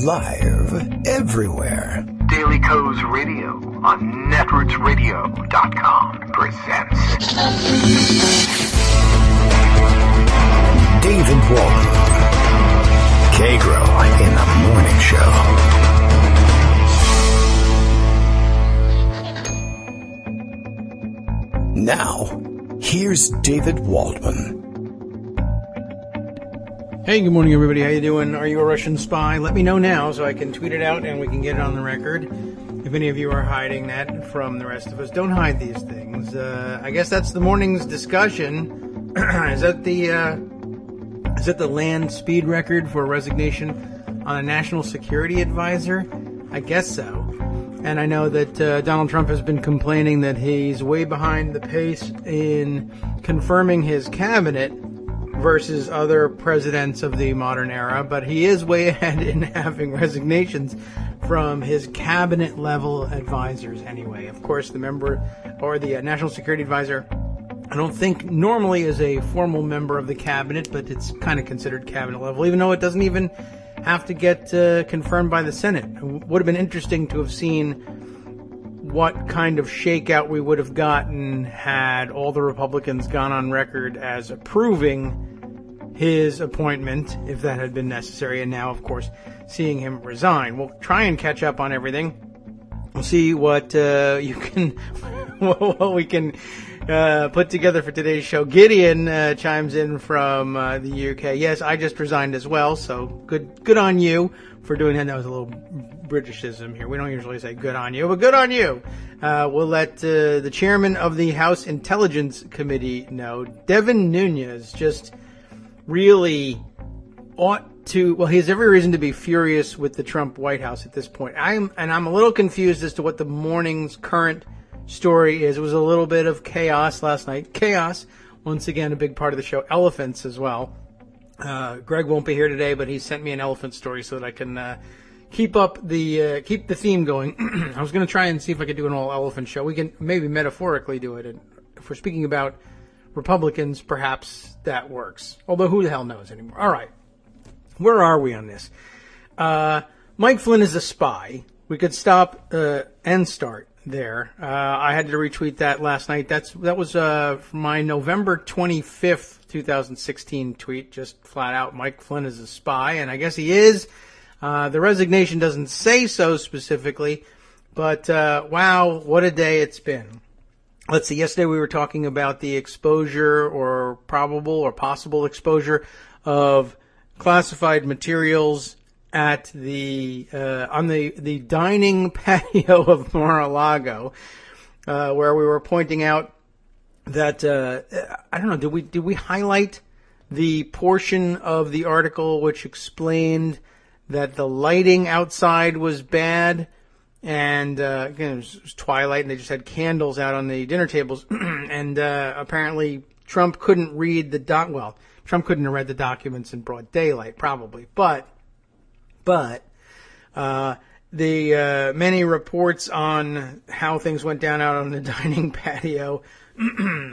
Live everywhere. Daily Co's Radio on netrootsradio.com presents David Walton. Kagro in the Morning Show. Now, here's David Waldman. Hey, good morning, everybody. How you doing? Are you a Russian spy? Let me know now so I can tweet it out and we can get it on the record. If any of you are hiding that from the rest of us, don't hide these things. I guess that's the morning's discussion. Is that the land speed record for resignation on a national security advisor? I guess so. And I know that Donald Trump has been complaining that he's way behind the pace in confirming his cabinet versus other presidents of the modern era, but he is way ahead in having resignations from his cabinet level advisors anyway. Of course, the member or the national security advisor, I don't think normally is a formal member of the cabinet, but it's kind of considered cabinet level, even though it doesn't even have to get confirmed by the Senate. It would have been interesting to have seen what kind of shakeout we would have gotten had all the Republicans gone on record as approving his appointment, if that had been necessary, and now, of course, seeing him resign. We'll try and catch up on everything. We'll see what what we can put together for today's show. Gideon chimes in from the UK. Yes, I just resigned as well, so good on you for doing that. That was a little Britishism here. We don't usually say good on you, but good on you. We'll let the chairman of the House Intelligence Committee know. Devin Nunes just really ought to, well, he has every reason to be furious with the Trump White House at this point. I'm a little confused as to what the morning's current story is. It was a little bit of chaos last night. Chaos, once again, a big part of the show. Elephants as well. Greg won't be here today, but he sent me an elephant story so that I can keep the theme going. I was going to try and see if I could do an all elephant show. We can maybe metaphorically do it. And if we're speaking about Republicans, perhaps that works. Although who the hell knows anymore. All right. Where are we on this? Mike Flynn is a spy. We could stop and start there. I had to retweet that last night. That was my November 25th, 2016 tweet. Just flat out, Mike Flynn is a spy, and I guess he is. The resignation doesn't say so specifically, but wow, what a day it's been. Let's see, yesterday we were talking about the exposure or probable or possible exposure of classified materials at on the dining patio of Mar-a-Lago, where we were pointing out that, I don't know, did we highlight the portion of the article which explained that the lighting outside was bad? And again, it was twilight, and they just had candles out on the dinner tables. And apparently, Trump couldn't read Trump couldn't have read the documents in broad daylight, probably. But the many reports on how things went down out on the dining patio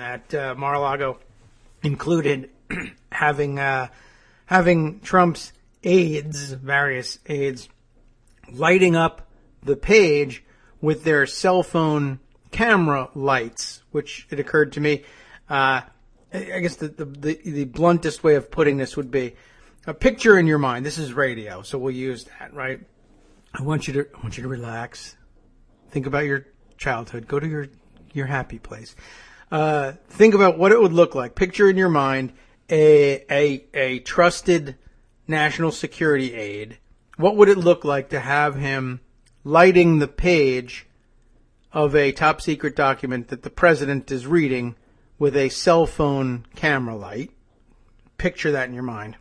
at Mar-a-Lago included having Trump's various aides, lighting up the page with their cell phone camera lights, which it occurred to me, I guess the bluntest way of putting this would be a picture in your mind. This is radio, so we'll use that, right? I want you to relax. Think about your childhood. Go to your happy place. Think about what it would look like. Picture in your mind a trusted national security aide. What would it look like to have him lighting the page of a top secret document that the president is reading with a cell phone camera light? Picture that in your mind.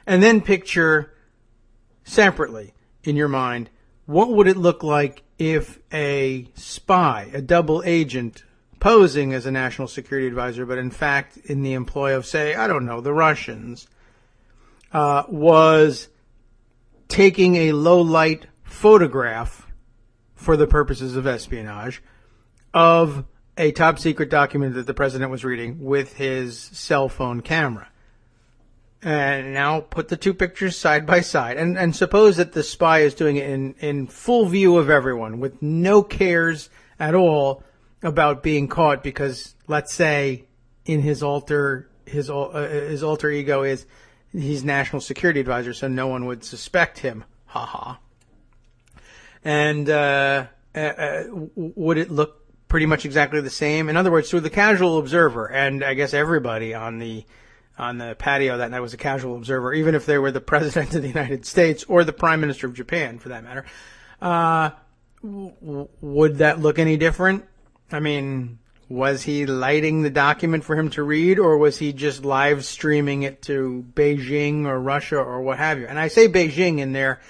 And then picture separately in your mind, what would it look like if a spy, a double agent, posing as a national security advisor, but in fact in the employ of, say, I don't know, the Russians, was taking a low-light photograph for the purposes of espionage of a top-secret document that the president was reading with his cell phone camera. And now put the two pictures side by side. And suppose that the spy is doing it in full view of everyone with no cares at all about being caught because, let's say, in his alter ego is he's national security advisor, so no one would suspect him. Ha ha. And would it look pretty much exactly the same? In other words, to the casual observer, and I guess everybody on the patio that night was a casual observer, even if they were the president of the United States or the prime minister of Japan, for that matter, would that look any different? I mean, was he lighting the document for him to read, or was he just live streaming it to Beijing or Russia or what have you? And I say Beijing in there,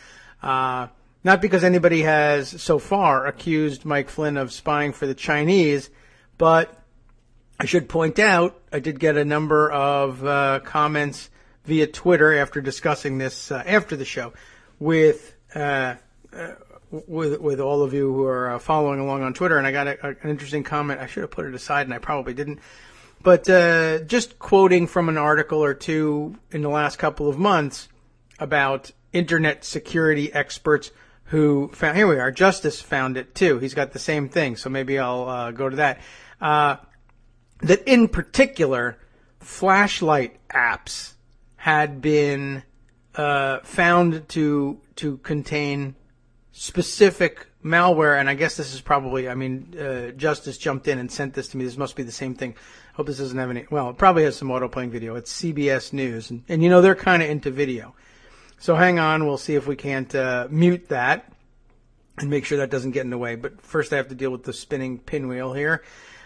not because anybody has so far accused Mike Flynn of spying for the Chinese, but I should point out I did get a number of comments via Twitter after discussing this after the show with all of you who are following along on Twitter, and I got an interesting comment. I should have put it aside, and I probably didn't. But just quoting from an article or two in the last couple of months about internet security experts who found, here we are, Justice found it too. He's got the same thing, so maybe I'll go to that. That in particular, flashlight apps had been found to contain specific malware, and I guess this is probably, Justice jumped in and sent this to me. This must be the same thing. Hope this doesn't have any, well, it probably has some autoplaying video. It's CBS News, and they're kind of into video. So hang on, we'll see if we can't mute that and make sure that doesn't get in the way. But first I have to deal with the spinning pinwheel here.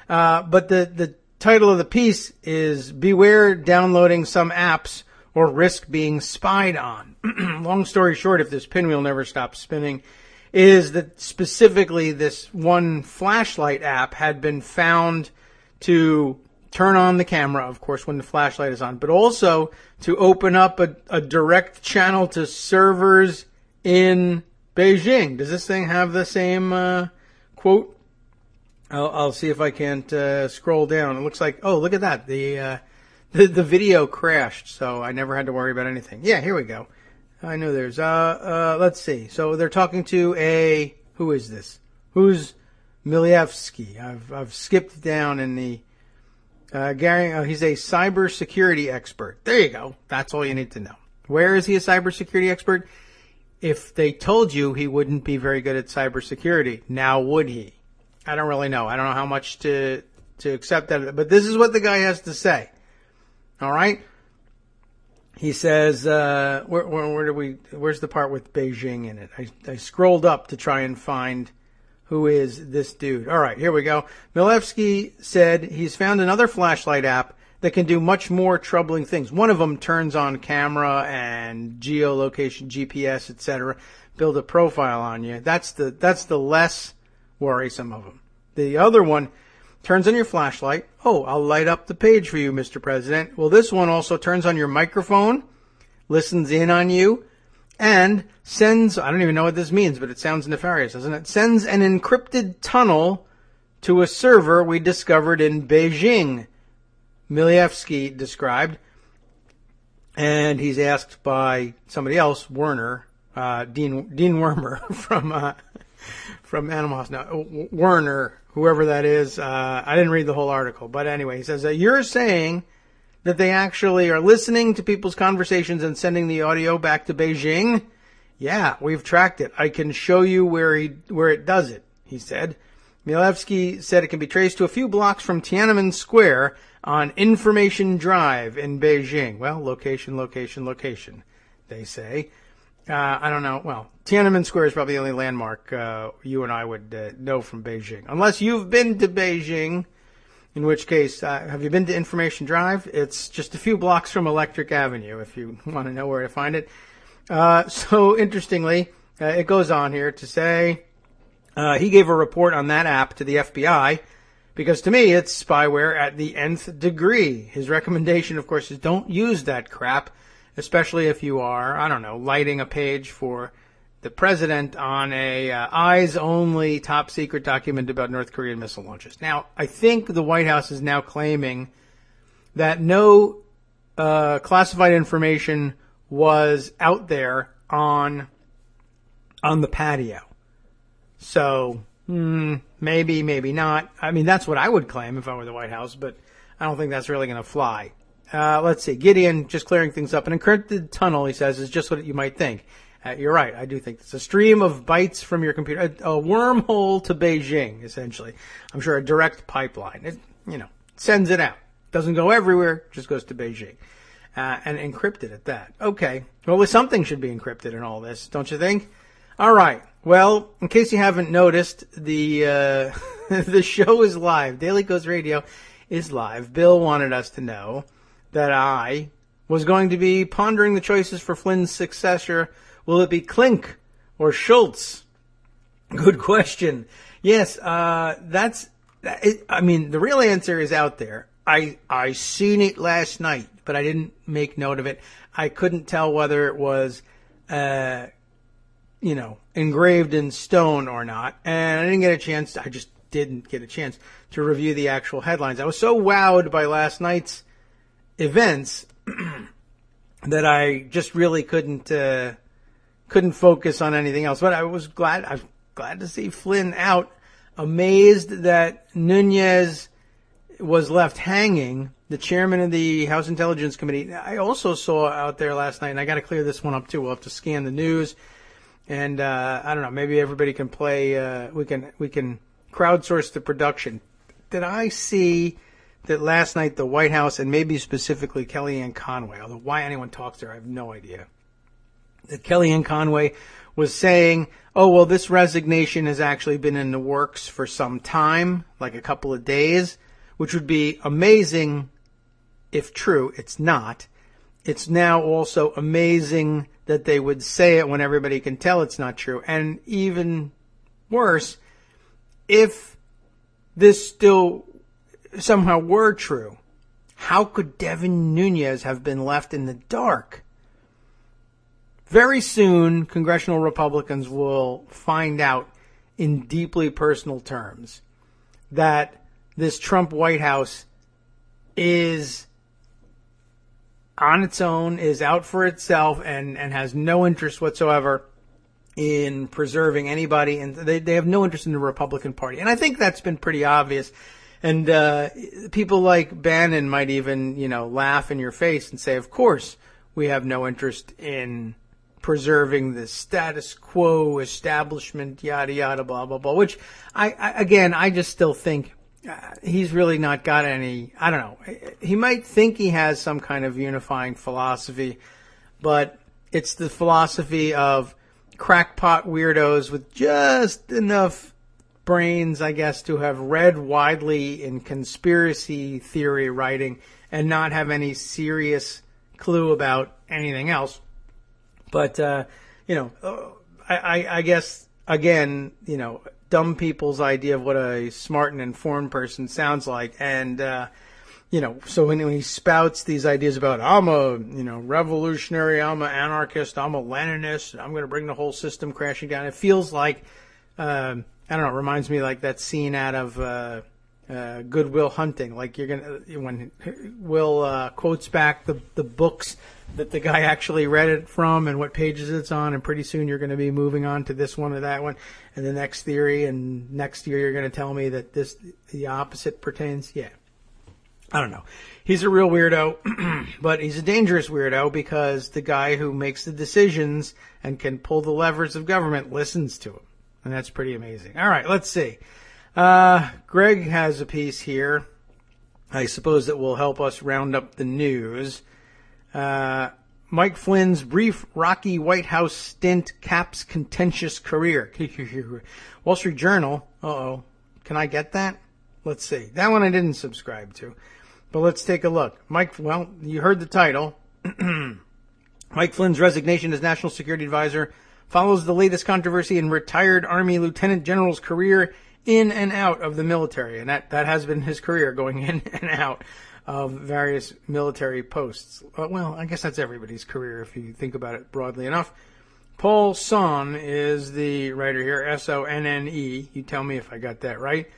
But the title of the piece is Beware Downloading Some Apps or Risk Being Spied On. Long story short, if this pinwheel never stops spinning, is that specifically this one flashlight app had been found to turn on the camera, of course, when the flashlight is on, but also to open up a direct channel to servers in Beijing. Does this thing have the same quote? I'll see if I can't scroll down. It looks like, oh, look at that. The video crashed, so I never had to worry about anything. Yeah, here we go. I know there's, let's see. So they're talking to who is this? Who's Milievsky? I've skipped down in the, Gary, he's a cybersecurity expert. There you go. That's all you need to know. Where is he a cybersecurity expert? If they told you he wouldn't be very good at cybersecurity, now would he? I don't really know. I don't know how much to accept that, but this is what the guy has to say. All right. He says, where's the part with Beijing in it? I scrolled up to try and find who is this dude. All right, here we go. Milevsky said he's found another flashlight app that can do much more troubling things. One of them turns on camera and geolocation, GPS, etc., build a profile on you. That's the less worrisome of them. The other one turns on your flashlight. Oh, I'll light up the page for you, Mr. President. Well, this one also turns on your microphone, listens in on you, and sends, I don't even know what this means, but it sounds nefarious, doesn't it? Sends an encrypted tunnel to a server we discovered in Beijing, Milievsky described. And he's asked by somebody else, Werner, Dean Wormer from Animal House. Now, Werner, whoever that is, I didn't read the whole article. But anyway, he says, you're saying that they actually are listening to people's conversations and sending the audio back to Beijing? Yeah, we've tracked it. I can show you where it does it, he said. Milevsky said it can be traced to a few blocks from Tiananmen Square on Information Drive in Beijing. Well, location, they say. I don't know. Well, Tiananmen Square is probably the only landmark you and I would know from Beijing. Unless you've been to Beijing, in which case, have you been to Information Drive? It's just a few blocks from Electric Avenue, if you want to know where to find it. So, interestingly, it goes on here to say he gave a report on that app to the FBI because, to me, it's spyware at the nth degree. His recommendation, of course, is don't use that crap, especially if you are, I don't know, lighting a page for the president on a eyes-only top-secret document about North Korean missile launches. Now, I think the White House is now claiming that no classified information was out there on the patio. So, maybe, maybe not. I mean, that's what I would claim if I were the White House, but I don't think that's really going to fly. Let's see. Gideon, just clearing things up. An encrypted tunnel, he says, is just what you might think. You're right. I do think it's a stream of bytes from your computer, a wormhole to Beijing, essentially. I'm sure a direct pipeline. It, sends it out. Doesn't go everywhere, just goes to Beijing. And encrypted at that. Okay. Well, something should be encrypted in all this, don't you think? All right. Well, in case you haven't noticed, the the show is live. Daily Kos Radio is live. Bill wanted us to know that I was going to be pondering the choices for Flynn's successor. Will it be Klink or Schultz? Good question. Yes, I mean, the real answer is out there. I seen it last night, but I didn't make note of it. I couldn't tell whether it was, engraved in stone or not. And I just didn't get a chance to review the actual headlines. I was so wowed by last night's events that I just really couldn't focus on anything else. But I was glad to see Flynn out. Amazed that Nunez was left hanging, the chairman of the House Intelligence Committee. I also saw out there last night, and I got to clear this one up too. We'll have to scan the news, and I don't know. Maybe everybody can play. We can crowdsource the production. Did I see that last night the White House, and maybe specifically Kellyanne Conway, although why anyone talks to her, I have no idea, that Kellyanne Conway was saying, oh, well, this resignation has actually been in the works for some time, like a couple of days, which would be amazing if true. It's not. It's now also amazing that they would say it when everybody can tell it's not true. And even worse, if this still somehow were true, how could Devin Nunes have been left in the dark? Very soon, congressional Republicans will find out in deeply personal terms that this Trump White House is on its own, is out for itself, and has no interest whatsoever in preserving anybody. And they have no interest in the Republican Party. And I think that's been pretty obvious. And people like Bannon might even, laugh in your face and say, of course, we have no interest in preserving the status quo, establishment, yada, yada, blah, blah, blah, which I just still think he's really not got any, I don't know. He might think he has some kind of unifying philosophy, but it's the philosophy of crackpot weirdos with just enough brains, I guess, to have read widely in conspiracy theory writing and not have any serious clue about anything else. But, I guess, again, dumb people's idea of what a smart and informed person sounds like. And, so when he spouts these ideas about, I'm a, revolutionary, I'm an anarchist, I'm a Leninist, I'm going to bring the whole system crashing down. It feels like, I don't know, it reminds me like that scene out of Good Will Hunting. Like when Will quotes back the books that the guy actually read it from and what pages it's on, and pretty soon you're going to be moving on to this one or that one and the next theory, and next year you're going to tell me that the opposite pertains. Yeah. I don't know. He's a real weirdo, but he's a dangerous weirdo because the guy who makes the decisions and can pull the levers of government listens to him. And that's pretty amazing. All right, let's see. Greg has a piece here. I suppose that will help us round up the news. Mike Flynn's brief, rocky White House stint caps contentious career. Wall Street Journal. Uh-oh. Can I get that? Let's see. That one I didn't subscribe to. But let's take a look. Well, you heard the title. Mike Flynn's resignation as National Security Advisor follows the latest controversy in retired Army Lieutenant General's career in and out of the military. And that has been his career, going in and out of various military posts. Well, I guess that's everybody's career if you think about it broadly enough. Paul Sonne is the writer here, Sonne. You tell me if I got that right.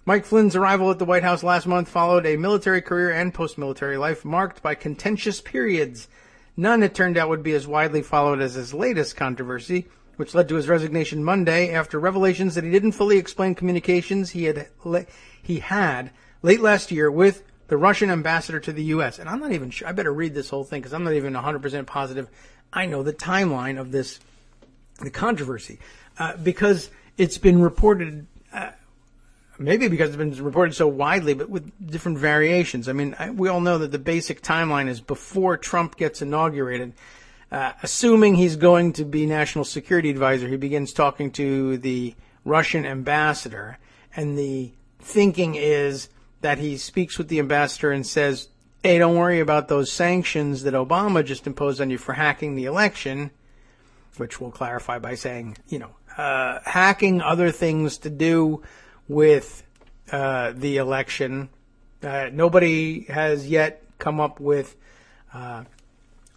Mike Flynn's arrival at the White House last month followed a military career and post-military life marked by contentious periods. None, it turned out, would be as widely followed as his latest controversy, which led to his resignation Monday after revelations that he didn't fully explain communications he had late last year with the Russian ambassador to the U.S. And I'm not even sure. I better read this whole thing because I'm not even 100% positive I know the timeline of the controversy. Because it's been reported, maybe because it's been reported so widely, but with different variations. I mean, we all know that the basic timeline is before Trump gets inaugurated. Assuming he's going to be national security advisor, he begins talking to the Russian ambassador. And the thinking is that he speaks with the ambassador and says, hey, don't worry about those sanctions that Obama just imposed on you for hacking the election, which we'll clarify by saying, hacking other things to do with the election. Nobody has yet come up with, I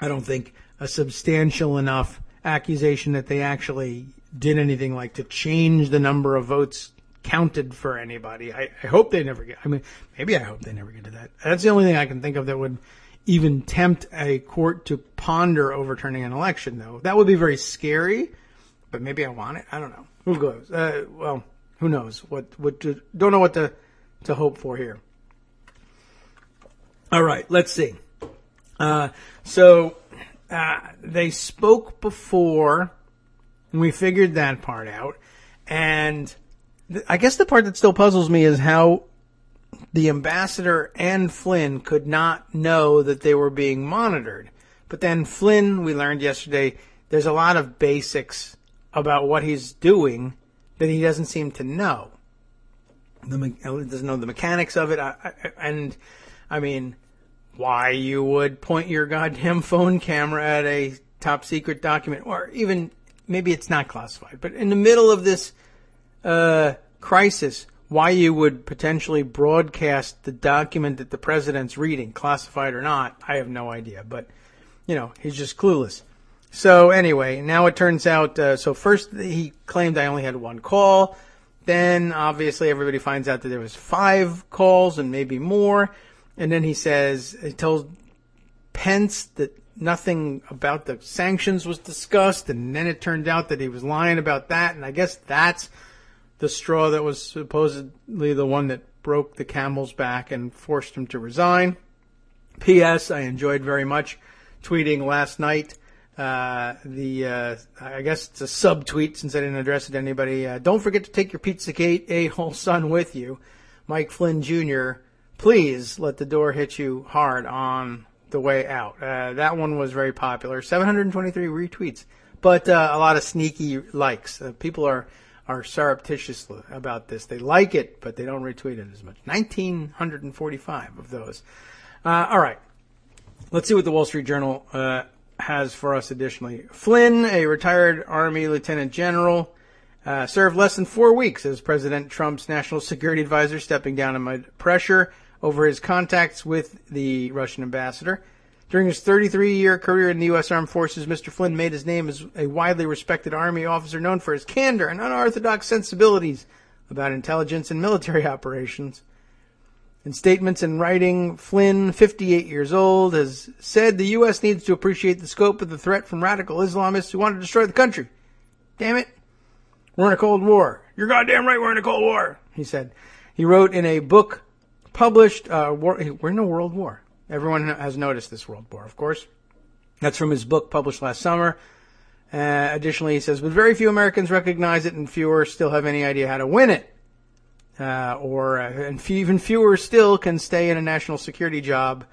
don't think, a substantial enough accusation that they actually did anything like to change the number of votes counted for anybody. I hope they never get, maybe I hope they never get to that. That's the only thing I can think of that would even tempt a court to ponder overturning an election, though. That would be very scary, but maybe I want it. I don't know. Who goes? Well, who knows? Don't know what to hope for here. All right, let's see. So they spoke before, and we figured that part out. And I guess the part that still puzzles me is how the ambassador and Flynn could not know that they were being monitored. But then Flynn, we learned yesterday, there's a lot of basics about what he's doing that he doesn't seem to know. He doesn't know the mechanics of it. Why you would point your goddamn phone camera at a top secret document, or even maybe it's not classified, but in the middle of this crisis, why you would potentially broadcast the document that the president's reading, classified or not, I have no idea. But, he's just clueless. So anyway, now it turns out, so first he claimed I only had one call. Then obviously everybody finds out that there was 5 calls and maybe more. And then he tells Pence that nothing about the sanctions was discussed. And then it turned out that he was lying about that. And I guess that's the straw that was supposedly the one that broke the camel's back and forced him to resign. P.S. I enjoyed very much tweeting last night. I guess it's a sub-tweet since I didn't address it to anybody. Don't forget to take your Pizzagate a-hole son with you. Mike Flynn Jr., please let the door hit you hard on the way out. That one was very popular. 723 retweets. But a lot of sneaky likes. People are surreptitious about this. They like it, but they don't retweet it as much. 1,945 of those. All right. Let's see what the Wall Street Journal has for us additionally. Flynn, a retired Army Lieutenant General, served less than 4 weeks as President Trump's national security advisor, stepping down amid pressure over his contacts with the Russian ambassador. During his 33-year career in the U.S. Armed Forces, Mr. Flynn made his name as a widely respected Army officer known for his candor and unorthodox sensibilities about intelligence and military operations. In statements and writing, Flynn, 58 years old, has said the U.S. needs to appreciate the scope of the threat from radical Islamists who want to destroy the country. Damn it. We're in a Cold War. You're goddamn right we're in a Cold War, he said. He wrote in a book published, we're in a world war. Everyone has noticed this world war, of course. That's from his book published last summer. Additionally, he says, but very few Americans recognize it and fewer still have any idea how to win it. And even fewer still can stay in a national security job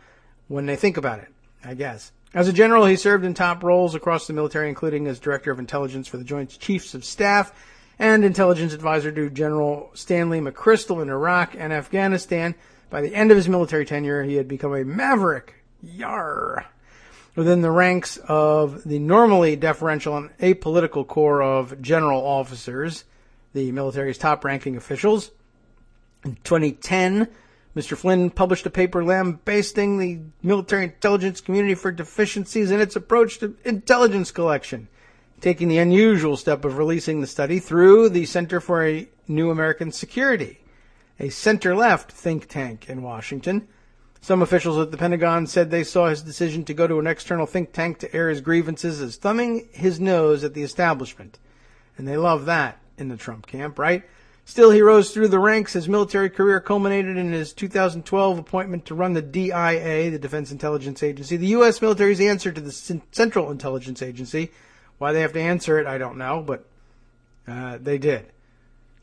when they think about it, I guess. As a general, he served in top roles across the military, including as Director of Intelligence for the Joint Chiefs of Staff and Intelligence Advisor to General Stanley McChrystal in Iraq and Afghanistan. By the end of his military tenure, he had become a maverick, within the ranks of the normally deferential and apolitical corps of general officers, the military's top-ranking officials. In 2010, Mr. Flynn published a paper lambasting the military intelligence community for deficiencies in its approach to intelligence collection, taking the unusual step of releasing the study through the Center for a New American Security. a center-left think tank in Washington. Some officials at the Pentagon said they saw his decision to go to an external think tank to air his grievances as thumbing his nose at the establishment. And they love that in the Trump camp, right? Still, he rose through the ranks. His military career culminated in his 2012 appointment to run the DIA, the Defense Intelligence Agency, the U.S. military's answer to the Central Intelligence Agency. Why they have to answer it, I don't know, but they did.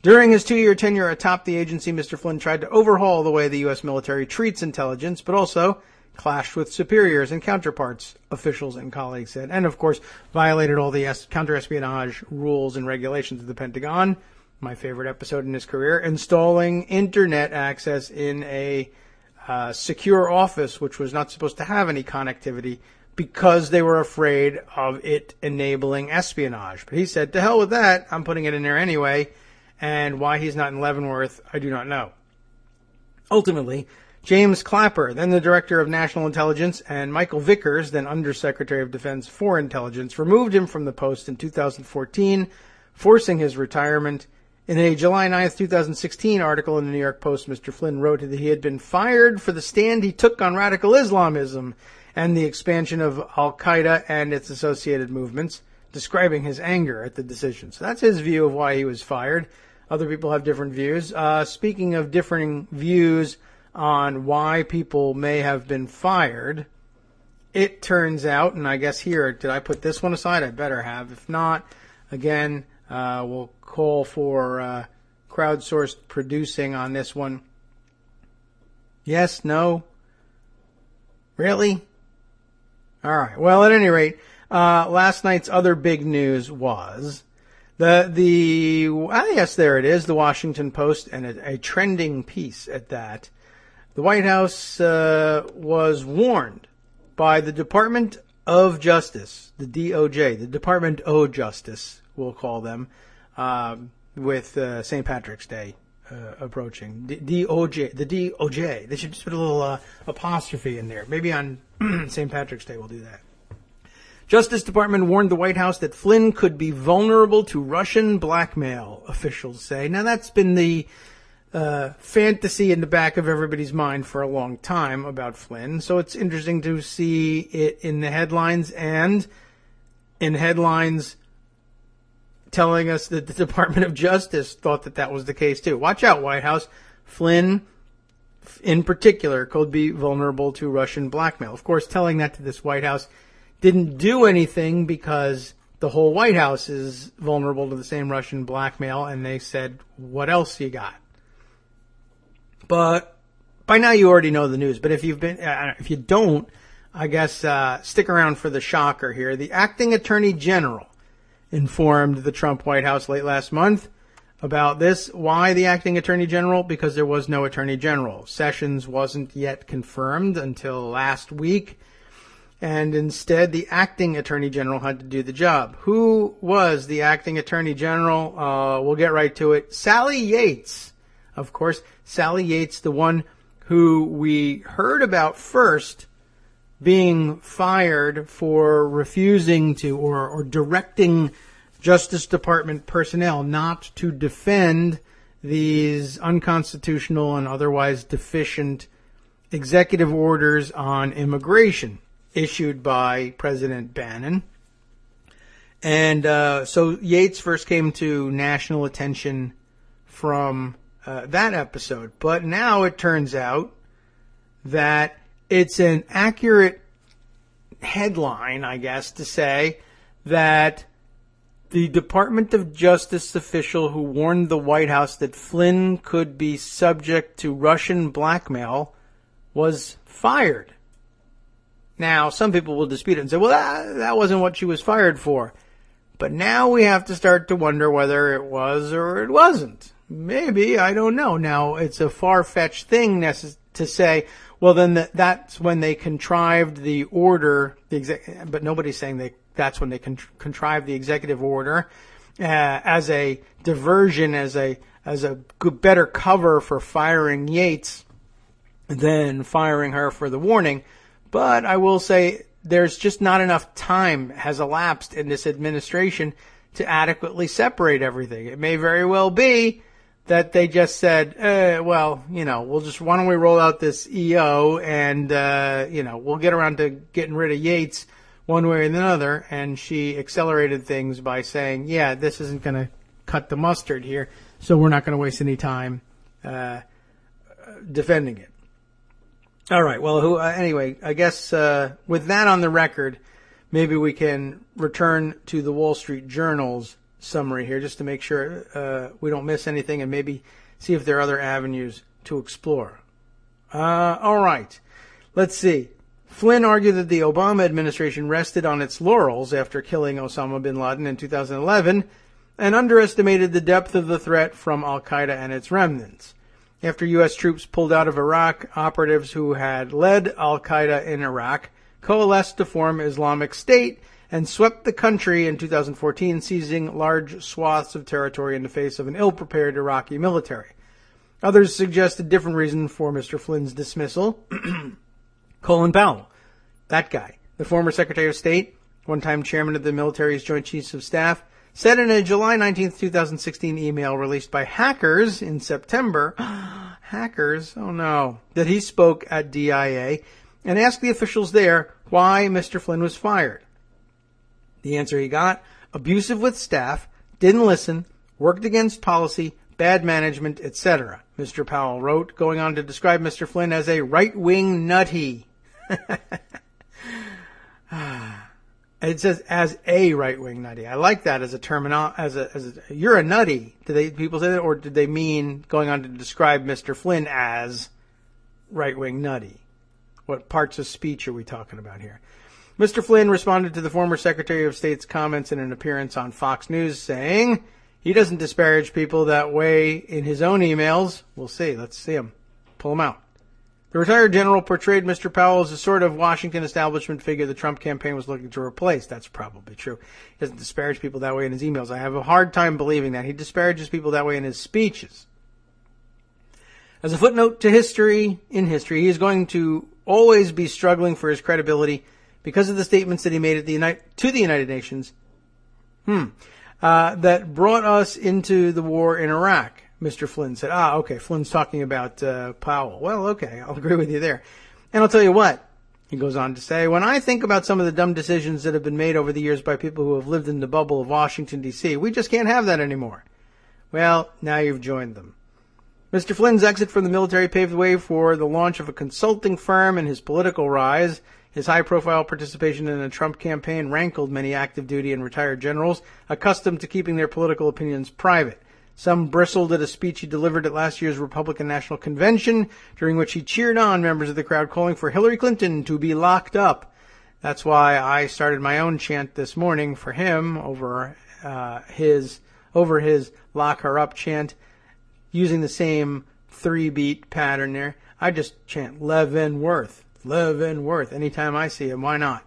During his 2-year tenure atop the agency, Mr. Flynn tried to overhaul the way the U.S. military treats intelligence, but also clashed with superiors and counterparts, officials and colleagues said, and, of course, violated all the counterespionage rules and regulations of the Pentagon. My favorite episode in his career, installing internet access in a secure office, which was not supposed to have any connectivity because they were afraid of it enabling espionage. But he said, to hell with that, I'm putting it in there anyway, and why he's not in Leavenworth, I do not know. Ultimately, James Clapper, then the Director of National Intelligence, and Michael Vickers, then Undersecretary of Defense for Intelligence, removed him from the post in 2014, forcing his retirement. In a July 9, 2016 article in the New York Post, Mr. Flynn wrote that he had been fired for the stand he took on radical Islamism and the expansion of Al-Qaeda and its associated movements, describing his anger at the decision. So that's his view of why he was fired. Other people have different views. Speaking of differing views on why people may have been fired, it turns out, and I guess here, did I put this one aside? I better have. If not, again, we'll call for crowdsourced producing on this one. Yes? No? Really? All right. Well, at any rate, last night's other big news was yes, there it is, the Washington Post, and a trending piece at that. The White House was warned by the Department of Justice, the DOJ, the Department of Justice, we'll call them, with St. Patrick's Day approaching. DOJ, the DOJ. They should just put a little apostrophe in there. Maybe on St. Patrick's Day we'll do that. Justice Department warned the White House that Flynn could be vulnerable to Russian blackmail, officials say. Now, that's been the fantasy in the back of everybody's mind for a long time about Flynn. So it's interesting to see it in the headlines, and in headlines telling us that the Department of Justice thought that that was the case too. Watch out, White House. Flynn, in particular, could be vulnerable to Russian blackmail. Of course, telling that to this White House didn't do anything because the whole White House is vulnerable to the same Russian blackmail, and they said, what else you got? But by now you already know the news. But if you don't, I guess stick around for the shocker here. The acting Attorney General informed the Trump White House late last month about this. Why the acting Attorney General? Because there was no Attorney General. Sessions wasn't yet confirmed until last week. And instead, the acting Attorney General had to do the job. Who was the acting Attorney General? We'll get right to it. Sally Yates. Of course, Sally Yates, the one who we heard about first being fired for refusing to or directing Justice Department personnel not to defend these unconstitutional and otherwise deficient executive orders on immigration issued by President Bannon. And so Yates first came to national attention from that episode. But now it turns out that it's an accurate headline, I guess, to say that the Department of Justice official who warned the White House that Flynn could be subject to Russian blackmail was fired. Now, some people will dispute it and say, well, that wasn't what she was fired for. But now we have to start to wonder whether it was or it wasn't. Maybe, I don't know. Now, it's a far-fetched thing to say, well, then that's when they contrived the order, but nobody's saying that's when they contrived the executive order as a diversion, as a better cover for firing Yates than firing her for the warning. But I will say there's just not enough time has elapsed in this administration to adequately separate everything. It may very well be that they just said, well, why don't we roll out this EO and, we'll get around to getting rid of Yates one way or another. And she accelerated things by saying, yeah, this isn't going to cut the mustard here, so we're not going to waste any time defending it. All right. Well, anyway, I guess with that on the record, maybe we can return to the Wall Street Journal's summary here just to make sure we don't miss anything and maybe see if there are other avenues to explore. All right. Let's see. Flynn argued that the Obama administration rested on its laurels after killing Osama bin Laden in 2011 and underestimated the depth of the threat from al-Qaeda and its remnants. After U.S. troops pulled out of Iraq, operatives who had led al-Qaeda in Iraq coalesced to form Islamic State and swept the country in 2014, seizing large swaths of territory in the face of an ill-prepared Iraqi military. Others suggest a different reason for Mr. Flynn's dismissal. Colin Powell, that guy, the former Secretary of State, one-time chairman of the military's Joint Chiefs of Staff, said in a July 19, 2016 email released by hackers in September, hackers, oh no, that he spoke at DIA and asked the officials there why Mr. Flynn was fired. The answer he got, abusive with staff, didn't listen, worked against policy, bad management, etc. Mr. Powell wrote, going on to describe Mr. Flynn as a right-wing nutty. It says as a right-wing nutty. I like that as a terminology. You're a nutty. Did people say that, or did they mean going on to describe Mr. Flynn as right-wing nutty? What parts of speech are we talking about here? Mr. Flynn responded to the former Secretary of State's comments in an appearance on Fox News, saying he doesn't disparage people that way in his own emails. We'll see. Let's see him. Pull him out. The retired general portrayed Mr. Powell as a sort of Washington establishment figure the Trump campaign was looking to replace. That's probably true. He doesn't disparage people that way in his emails. I have a hard time believing that. He disparages people that way in his speeches. As a footnote to history, he is going to always be struggling for his credibility because of the statements that he made to the United Nations that brought us into the war in Iraq. Mr. Flynn said, okay, Flynn's talking about Powell. Well, okay, I'll agree with you there. And I'll tell you what, he goes on to say, when I think about some of the dumb decisions that have been made over the years by people who have lived in the bubble of Washington, D.C., we just can't have that anymore. Well, now you've joined them. Mr. Flynn's exit from the military paved the way for the launch of a consulting firm and his political rise. His high-profile participation in the Trump campaign rankled many active duty and retired generals accustomed to keeping their political opinions private. Some bristled at a speech he delivered at last year's Republican National Convention, during which he cheered on members of the crowd calling for Hillary Clinton to be locked up. That's why I started my own chant this morning for him over his lock her up chant, using the same 3-beat pattern there. I just chant Leavenworth, Leavenworth. Anytime I see him, why not?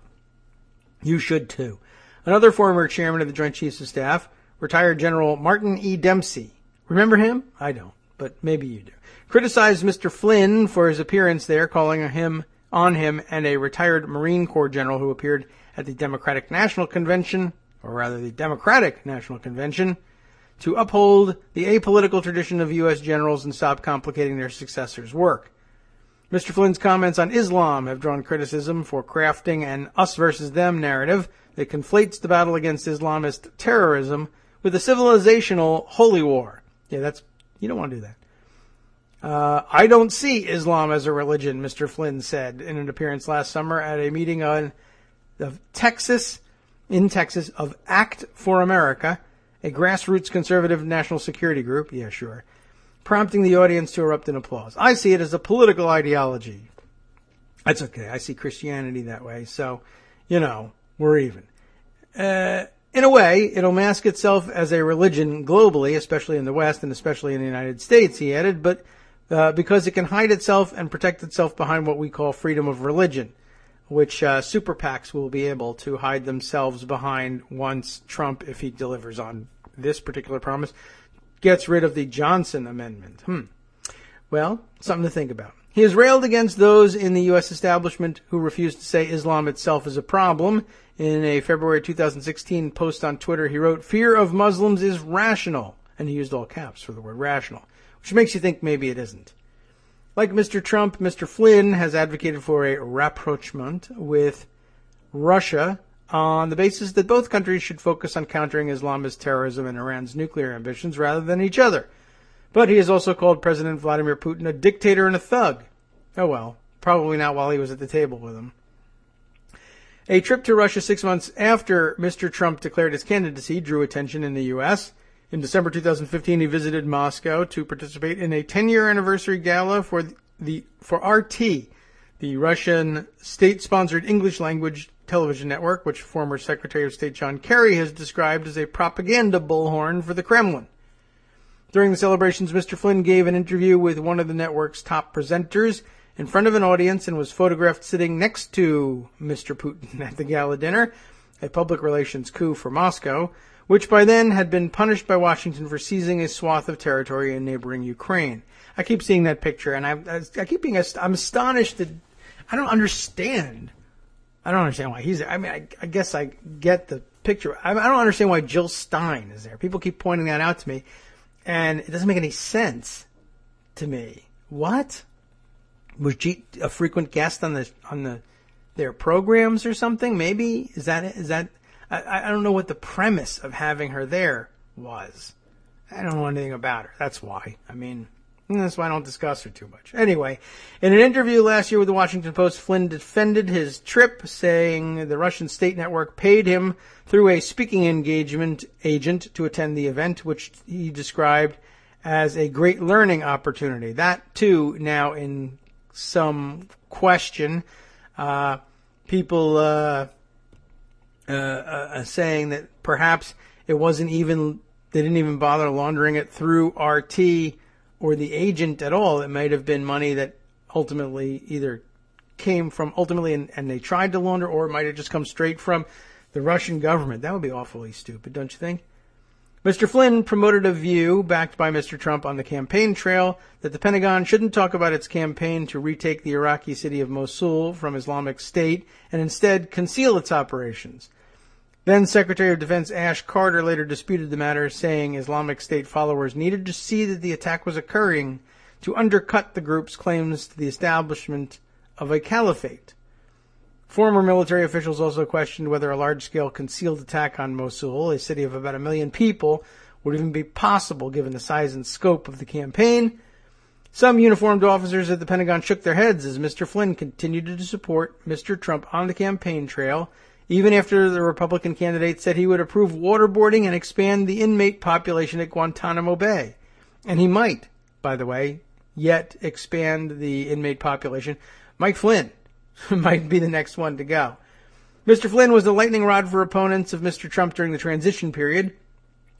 You should too. Another former chairman of the Joint Chiefs of Staff, retired General Martin E. Dempsey. Remember him? I don't, but maybe you do. Criticized Mr. Flynn for his appearance there, calling on him and a retired Marine Corps general who appeared at the Democratic National Convention, to uphold the apolitical tradition of U.S. generals and stop complicating their successors' work. Mr. Flynn's comments on Islam have drawn criticism for crafting an us versus them narrative that conflates the battle against Islamist terrorism with a civilizational holy war. Yeah, you don't want to do that. I don't see Islam as a religion, Mr. Flynn said in an appearance last summer at a meeting in Texas of Act for America, a grassroots conservative national security group. Yeah, sure. Prompting the audience to erupt in applause. I see it as a political ideology. That's okay. I see Christianity that way. So, we're even. In a way, it'll mask itself as a religion globally, especially in the West and especially in the United States, he added, but because it can hide itself and protect itself behind what we call freedom of religion, which super PACs will be able to hide themselves behind once Trump, if he delivers on this particular promise, gets rid of the Johnson Amendment. Well, something to think about. He has railed against those in the U.S. establishment who refuse to say Islam itself is a problem. In a February 2016 post on Twitter, he wrote, "Fear of Muslims is rational." And he used all caps for the word rational. which makes you think maybe it isn't. Like Mr. Trump, Mr. Flynn has advocated for a rapprochement with Russia on the basis that both countries should focus on countering Islamist terrorism and Iran's nuclear ambitions rather than each other. But he has also called President Vladimir Putin a dictator and a thug. Oh well, probably not while he was at the table with him. A trip to Russia 6 months after Mr. Trump declared his candidacy drew attention in the U.S. In December 2015, he visited Moscow to participate in a 10-year anniversary gala for RT, the Russian state-sponsored English-language television network, which former Secretary of State John Kerry has described as a propaganda bullhorn for the Kremlin. During the celebrations, Mr. Flynn gave an interview with one of the network's top presenters in front of an audience and was photographed sitting next to Mr. Putin at the gala dinner, a public relations coup for Moscow, which by then had been punished by Washington for seizing a swath of territory in neighboring Ukraine. I keep seeing that picture, and I'm astonished that I don't understand. I don't understand why he's there. I mean, I guess I get the picture. I don't understand why Jill Stein is there. People keep pointing that out to me, and it doesn't make any sense to me. What? Was she a frequent guest on their programs or something? Maybe is that? I don't know what the premise of having her there was. I don't know anything about her. That's why. I mean, that's why I don't discuss her too much. Anyway, in an interview last year with the Washington Post, Flynn defended his trip, saying the Russian state network paid him through a speaking engagement agent to attend the event, which he described as a great learning opportunity. That, too, now in some question. People saying that perhaps it wasn't even, they didn't even bother laundering it through RT or the agent at all. It might have been money that ultimately either came from and they tried to launder, or it might have just come straight from the Russian government. That would be awfully stupid, don't you think? Mr. Flynn promoted a view, backed by Mr. Trump on the campaign trail, that the Pentagon shouldn't talk about its campaign to retake the Iraqi city of Mosul from Islamic State and instead conceal its operations. Then Secretary of Defense Ash Carter later disputed the matter, saying Islamic State followers needed to see that the attack was occurring to undercut the group's claims to the establishment of a caliphate. Former military officials also questioned whether a large-scale concealed attack on Mosul, a city of about 1 million people, would even be possible given the size and scope of the campaign. Some uniformed officers at the Pentagon shook their heads as Mr. Flynn continued to support Mr. Trump on the campaign trail, even after the Republican candidate said he would approve waterboarding and expand the inmate population at Guantanamo Bay. And he might, by the way, yet expand the inmate population. Mike Flynn might be the next one to go. Mr. Flynn was the lightning rod for opponents of Mr. Trump during the transition period.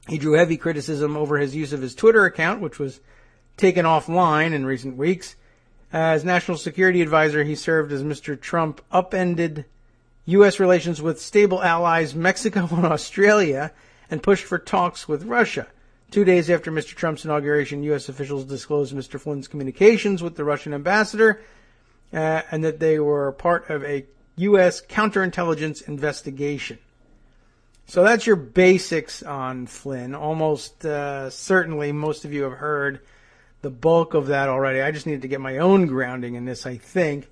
He drew heavy criticism over his use of his Twitter account, which was taken offline in recent weeks. As National Security Advisor, he served as Mr. Trump upended U.S. relations with stable allies Mexico and Australia and pushed for talks with Russia. 2 days after Mr. Trump's inauguration, U.S. officials disclosed Mr. Flynn's communications with the Russian ambassador and that they were part of a U.S. counterintelligence investigation. So that's your basics on Flynn. Almost certainly most of you have heard the bulk of that already. I just needed to get my own grounding in this, I think.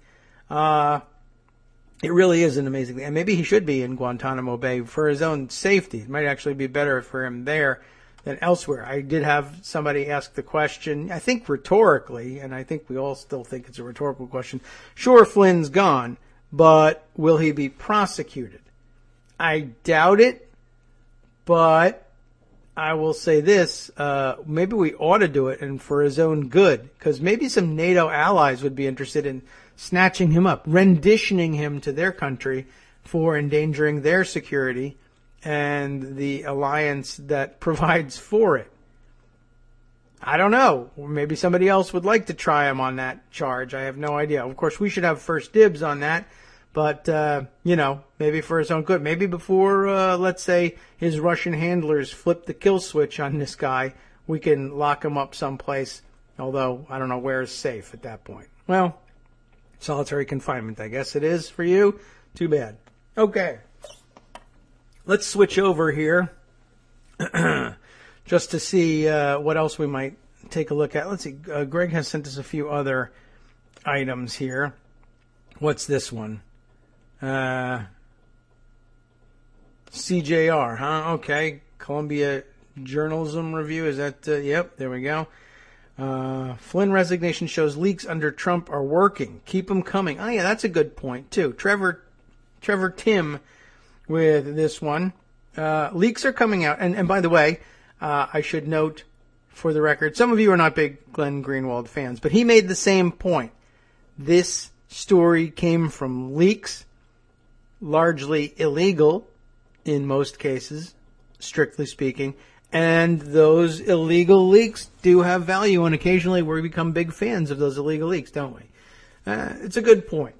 It really is an amazing thing. And maybe he should be in Guantanamo Bay for his own safety. It might actually be better for him there than elsewhere. I did have somebody ask the question, I think rhetorically, and I think we all still think it's a rhetorical question. Sure, Flynn's gone, but will he be prosecuted? I doubt it, but I will say this, maybe we ought to do it, and for his own good, because maybe some NATO allies would be interested in snatching him up, renditioning him to their country for endangering their security and the alliance that provides for it. I don't know. Maybe somebody else would like to try him on that charge. I have no idea. Of course, we should have first dibs on that. But, maybe for his own good. Maybe before, let's say, his Russian handlers flip the kill switch on this guy, we can lock him up someplace. Although, I don't know where is safe at that point. Well, solitary confinement, I guess it is for you. Too bad. Okay. Let's switch over here just to see what else we might take a look at. Let's see. Greg has sent us a few other items here. What's this one? CJR, huh? Okay. Columbia Journalism Review. Is that, yep, there we go. Flynn resignation shows leaks under Trump are working. Keep them coming. Oh, yeah, that's a good point, too. Trevor Tim with this one. Leaks are coming out. And by the way, I should note for the record, some of you are not big Glenn Greenwald fans, but he made the same point. This story came from leaks, largely illegal in most cases, strictly speaking. And those illegal leaks do have value, and occasionally we become big fans of those illegal leaks, don't we? It's a good point.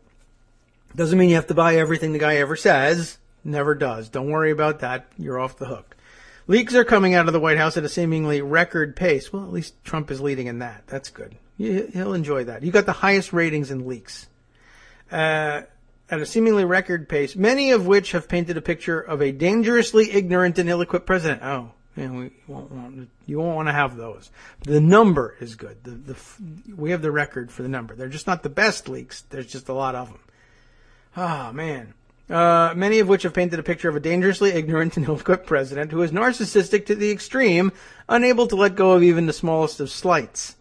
Doesn't mean you have to buy everything the guy ever says. Never does. Don't worry about that. You're off the hook. Leaks are coming out of the White House at a seemingly record pace. Well, at least Trump is leading in that. That's good. He'll enjoy that. You got the highest ratings in leaks. At a seemingly record pace, many of which have painted a picture of a dangerously ignorant and ill-equipped president. Oh. Yeah, you won't want to have those. The number is good. We have the record for the number. They're just not the best leaks. There's just a lot of them. Ah, man. Many of which have painted a picture of a dangerously ignorant and ill-equipped president who is narcissistic to the extreme, unable to let go of even the smallest of slights.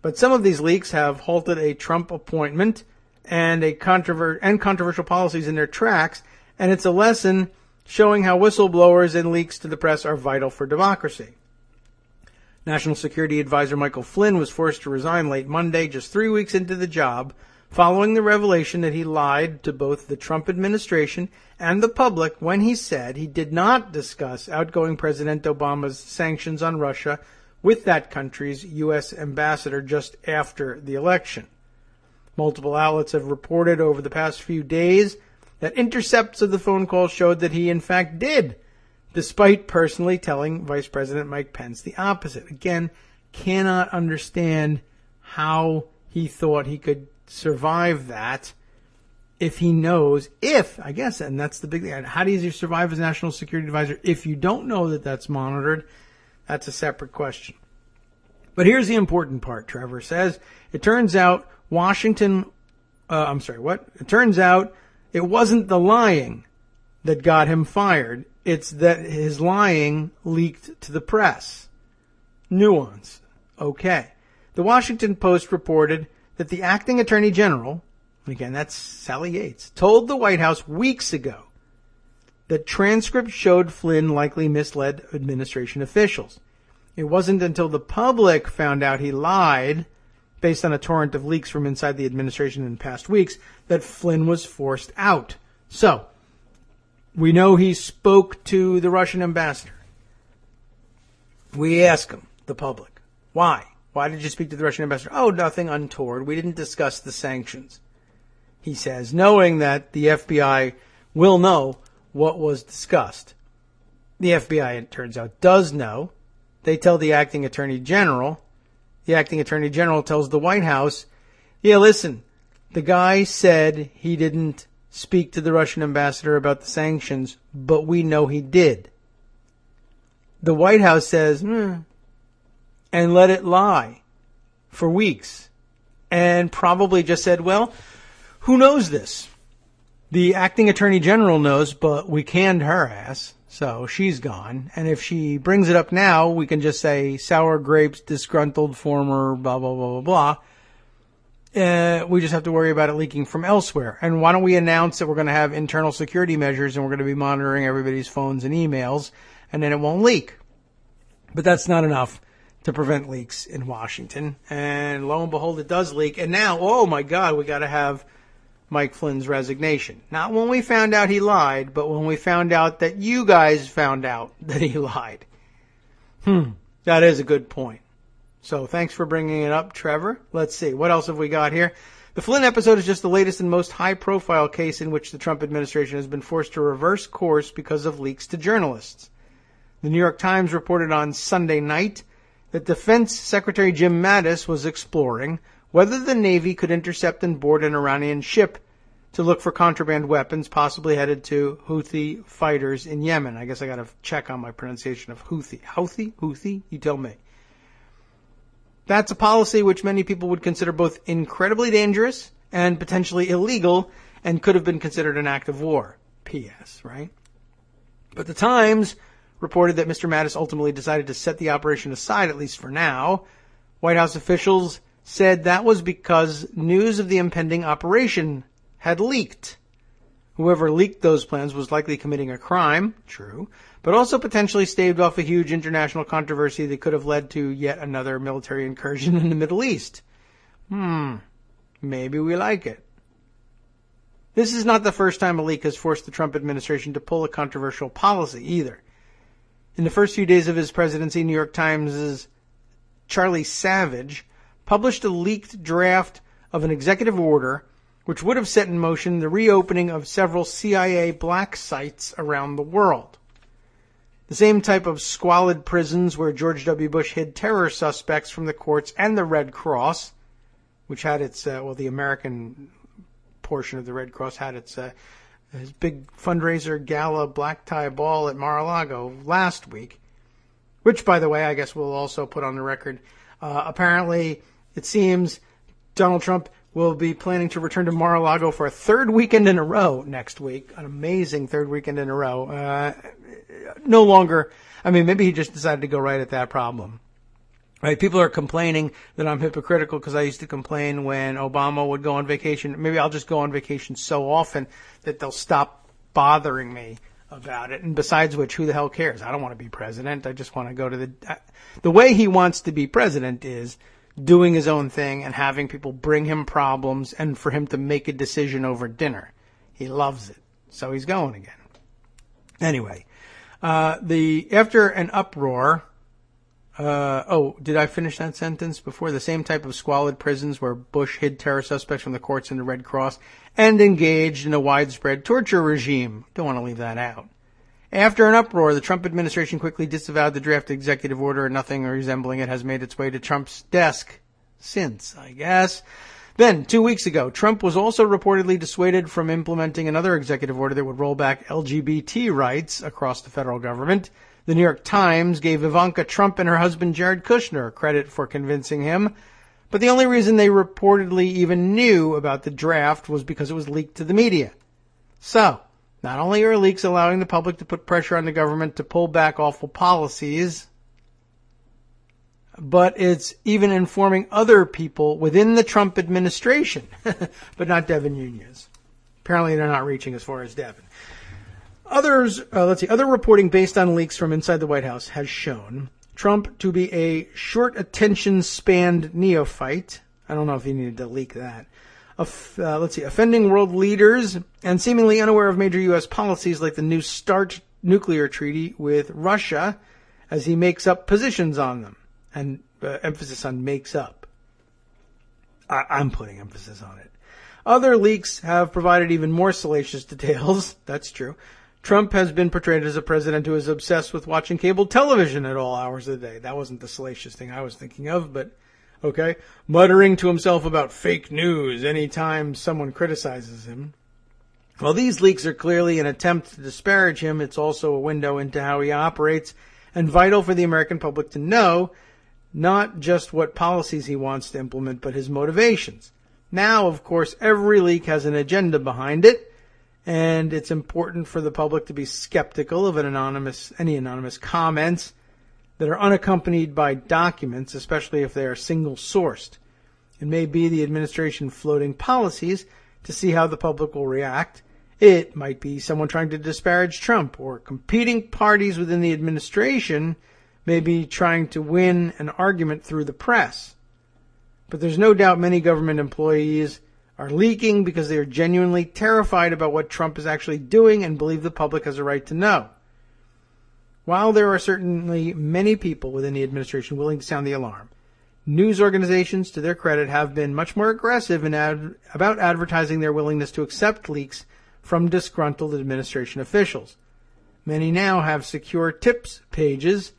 But some of these leaks have halted a Trump appointment and controversial policies in their tracks, and it's a lesson showing how whistleblowers and leaks to the press are vital for democracy. National Security Advisor Michael Flynn was forced to resign late Monday, just 3 weeks into the job, following the revelation that he lied to both the Trump administration and the public when he said he did not discuss outgoing President Obama's sanctions on Russia with that country's U.S. ambassador just after the election. Multiple outlets have reported over the past few days that intercepts of the phone call showed that he in fact did, despite personally telling Vice President Mike Pence the opposite. Again, cannot understand how he thought he could survive that if he knows, and that's the big thing. How do you survive as National Security Advisor if you don't know that that's monitored? That's a separate question. But here's the important part, Trevor says. It turns out It turns out it wasn't the lying that got him fired. It's that his lying leaked to the press. Nuance. Okay. The Washington Post reported that the acting attorney general, again, that's Sally Yates, told the White House weeks ago that transcripts showed Flynn likely misled administration officials. It wasn't until the public found out he lied, based on a torrent of leaks from inside the administration in past weeks, that Flynn was forced out. So, we know he spoke to the Russian ambassador. We ask him, the public, why? Why did you speak to the Russian ambassador? Oh, nothing untoward. We didn't discuss the sanctions. He says, knowing that the FBI will know what was discussed. The FBI, it turns out, does know. They tell the acting attorney general. The acting attorney general tells the White House, yeah, listen, the guy said he didn't speak to the Russian ambassador about the sanctions, but we know he did. The White House says, and let it lie for weeks. And probably just said, well, who knows this? The acting attorney general knows, but we canned her ass. So she's gone. And if she brings it up now, we can just say sour grapes, disgruntled former, blah, blah, blah, blah, blah. We just have to worry about it leaking from elsewhere. And why don't we announce that we're going to have internal security measures and we're going to be monitoring everybody's phones and emails, and then it won't leak. But that's not enough to prevent leaks in Washington. And lo and behold, it does leak. And now, oh my God, we got to have Mike Flynn's resignation. Not when we found out he lied, but when we found out that you guys found out that he lied. That is a good point. So thanks for bringing it up, Trevor. Let's see. What else have we got here? The Flynn episode is just the latest and most high-profile case in which the Trump administration has been forced to reverse course because of leaks to journalists. The New York Times reported on Sunday night that Defense Secretary Jim Mattis was exploring whether the Navy could intercept and board an Iranian ship to look for contraband weapons possibly headed to Houthi fighters in Yemen. I guess I got to check on my pronunciation of Houthi. Houthi? You tell me. That's a policy which many people would consider both incredibly dangerous and potentially illegal and could have been considered an act of war. P.S., right? But the Times reported that Mr. Mattis ultimately decided to set the operation aside, at least for now. White House officials said that was because news of the impending operation had leaked. Whoever leaked those plans was likely committing a crime, true, but also potentially staved off a huge international controversy that could have led to yet another military incursion in the Middle East. Maybe we like it. This is not the first time a leak has forced the Trump administration to pull a controversial policy either. In the first few days of his presidency, New York Times' Charlie Savage published a leaked draft of an executive order which would have set in motion the reopening of several CIA black sites around the world. The same type of squalid prisons where George W. Bush hid terror suspects from the courts and the Red Cross, which had its, the American portion of the Red Cross had its his big fundraiser gala black tie ball at Mar-a-Lago last week, which, by the way, I guess we'll also put on the record. Apparently, it seems Donald Trump will be planning to return to Mar-a-Lago for a third weekend in a row next week, an amazing third weekend in a row. No longer, maybe he just decided to go right at that problem. Right, people are complaining that I'm hypocritical because I used to complain when Obama would go on vacation. Maybe I'll just go on vacation so often that they'll stop bothering me about it. And besides which, who the hell cares? I don't want to be president. I just want to go to the way he wants to be president is doing his own thing and having people bring him problems and for him to make a decision over dinner. He loves it. So he's going again. Anyway, after an uproar. Did I finish that sentence before? The same type of squalid prisons where Bush hid terror suspects from the courts and the Red Cross and engaged in a widespread torture regime. Don't want to leave that out. After an uproar, the Trump administration quickly disavowed the draft executive order, and nothing resembling it has made its way to Trump's desk since, I guess. Then, 2 weeks ago, Trump was also reportedly dissuaded from implementing another executive order that would roll back LGBT rights across the federal government. The New York Times gave Ivanka Trump and her husband Jared Kushner credit for convincing him, but the only reason they reportedly even knew about the draft was because it was leaked to the media. So, not only are leaks allowing the public to put pressure on the government to pull back awful policies, but it's even informing other people within the Trump administration, but not Devin Nunes. Apparently they're not reaching as far as Devin. Other reporting based on leaks from inside the White House has shown Trump to be a short attention spanned neophyte. I don't know if he needed to leak that. Offending world leaders and seemingly unaware of major U.S. policies like the New START nuclear treaty with Russia as he makes up positions on them. And emphasis on makes up. I'm putting emphasis on it. Other leaks have provided even more salacious details. That's true. Trump has been portrayed as a president who is obsessed with watching cable television at all hours of the day. That wasn't the salacious thing I was thinking of, but okay. Muttering to himself about fake news anytime someone criticizes him. While these leaks are clearly an attempt to disparage him, it's also a window into how he operates and vital for the American public to know not just what policies he wants to implement, but his motivations. Now, of course, every leak has an agenda behind it. And it's important for the public to be skeptical of any anonymous comments that are unaccompanied by documents, especially if they are single-sourced. It may be the administration floating policies to see how the public will react. It might be someone trying to disparage Trump, or competing parties within the administration may be trying to win an argument through the press. But there's no doubt many government employees are leaking because they are genuinely terrified about what Trump is actually doing and believe the public has a right to know. While there are certainly many people within the administration willing to sound the alarm, news organizations, to their credit, have been much more aggressive about advertising their willingness to accept leaks from disgruntled administration officials. Many now have secure tips pages,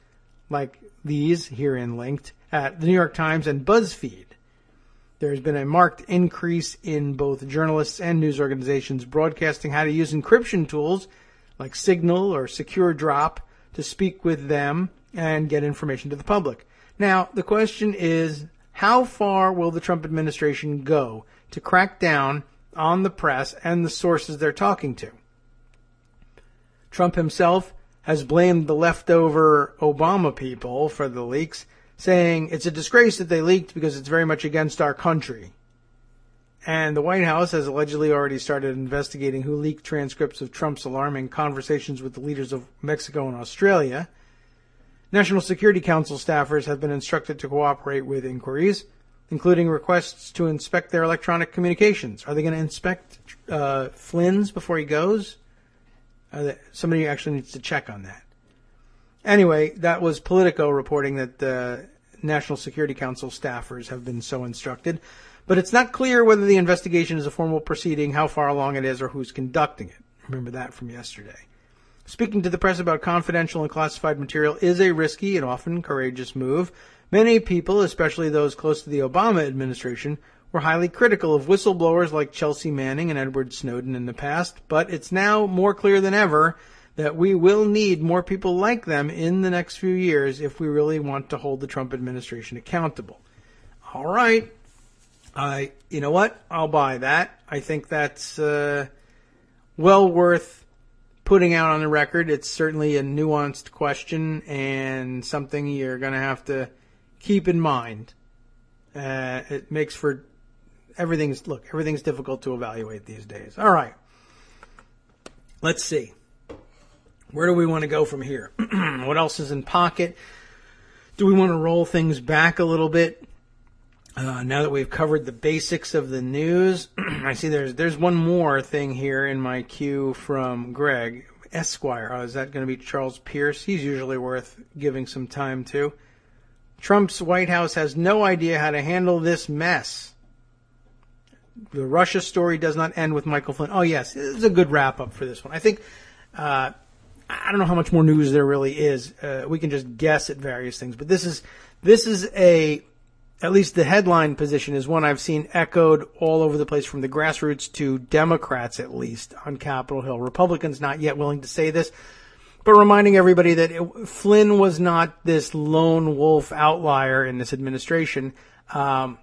like these herein linked, at the New York Times and BuzzFeed. There's been a marked increase in both journalists and news organizations broadcasting how to use encryption tools like Signal or Secure Drop to speak with them and get information to the public. Now, the question is, How far will the Trump administration go to crack down on the press and the sources they're talking to? Trump himself has blamed the leftover Obama people for the leaks, saying it's a disgrace that they leaked because it's very much against our country. And the White House has allegedly already started investigating who leaked transcripts of Trump's alarming conversations with the leaders of Mexico and Australia. National Security Council staffers have been instructed to cooperate with inquiries, including requests to inspect their electronic communications. Are they going to inspect Flynn's before he goes? Somebody actually needs to check on that. Anyway, that was Politico reporting that the National Security Council staffers have been so instructed. But it's not clear whether the investigation is a formal proceeding, how far along it is, or who's conducting it. Remember that from yesterday. Speaking to the press about confidential and classified material is a risky and often courageous move. Many people, especially those close to the Obama administration, were highly critical of whistleblowers like Chelsea Manning and Edward Snowden in the past, but it's now more clear than ever that we will need more people like them in the next few years if we really want to hold the Trump administration accountable. All right. You know what? I'll buy that. I think that's well worth putting out on the record. It's certainly a nuanced question and something you're going to have to keep in mind. It makes for everything's difficult to evaluate these days. All right. Let's see. Where do we want to go from here? What else is in pocket? Do we want to roll things back a little bit? Now that we've covered the basics of the news, I see there's one more thing here in my queue from Greg Esquire. Oh, is that going to be Charles Pierce? He's usually worth giving some time to. Trump's White House has no idea how to handle this mess. The Russia story does not end with Michael Flynn. Oh, yes, this is a good wrap-up for this one. I think, I don't know how much more news there really is. We can just guess at various things. But this is at least the headline position is one I've seen echoed all over the place, from the grassroots to Democrats, at least, on Capitol Hill. Republicans not yet willing to say this, but reminding everybody that Flynn was not this lone wolf outlier in this administration. And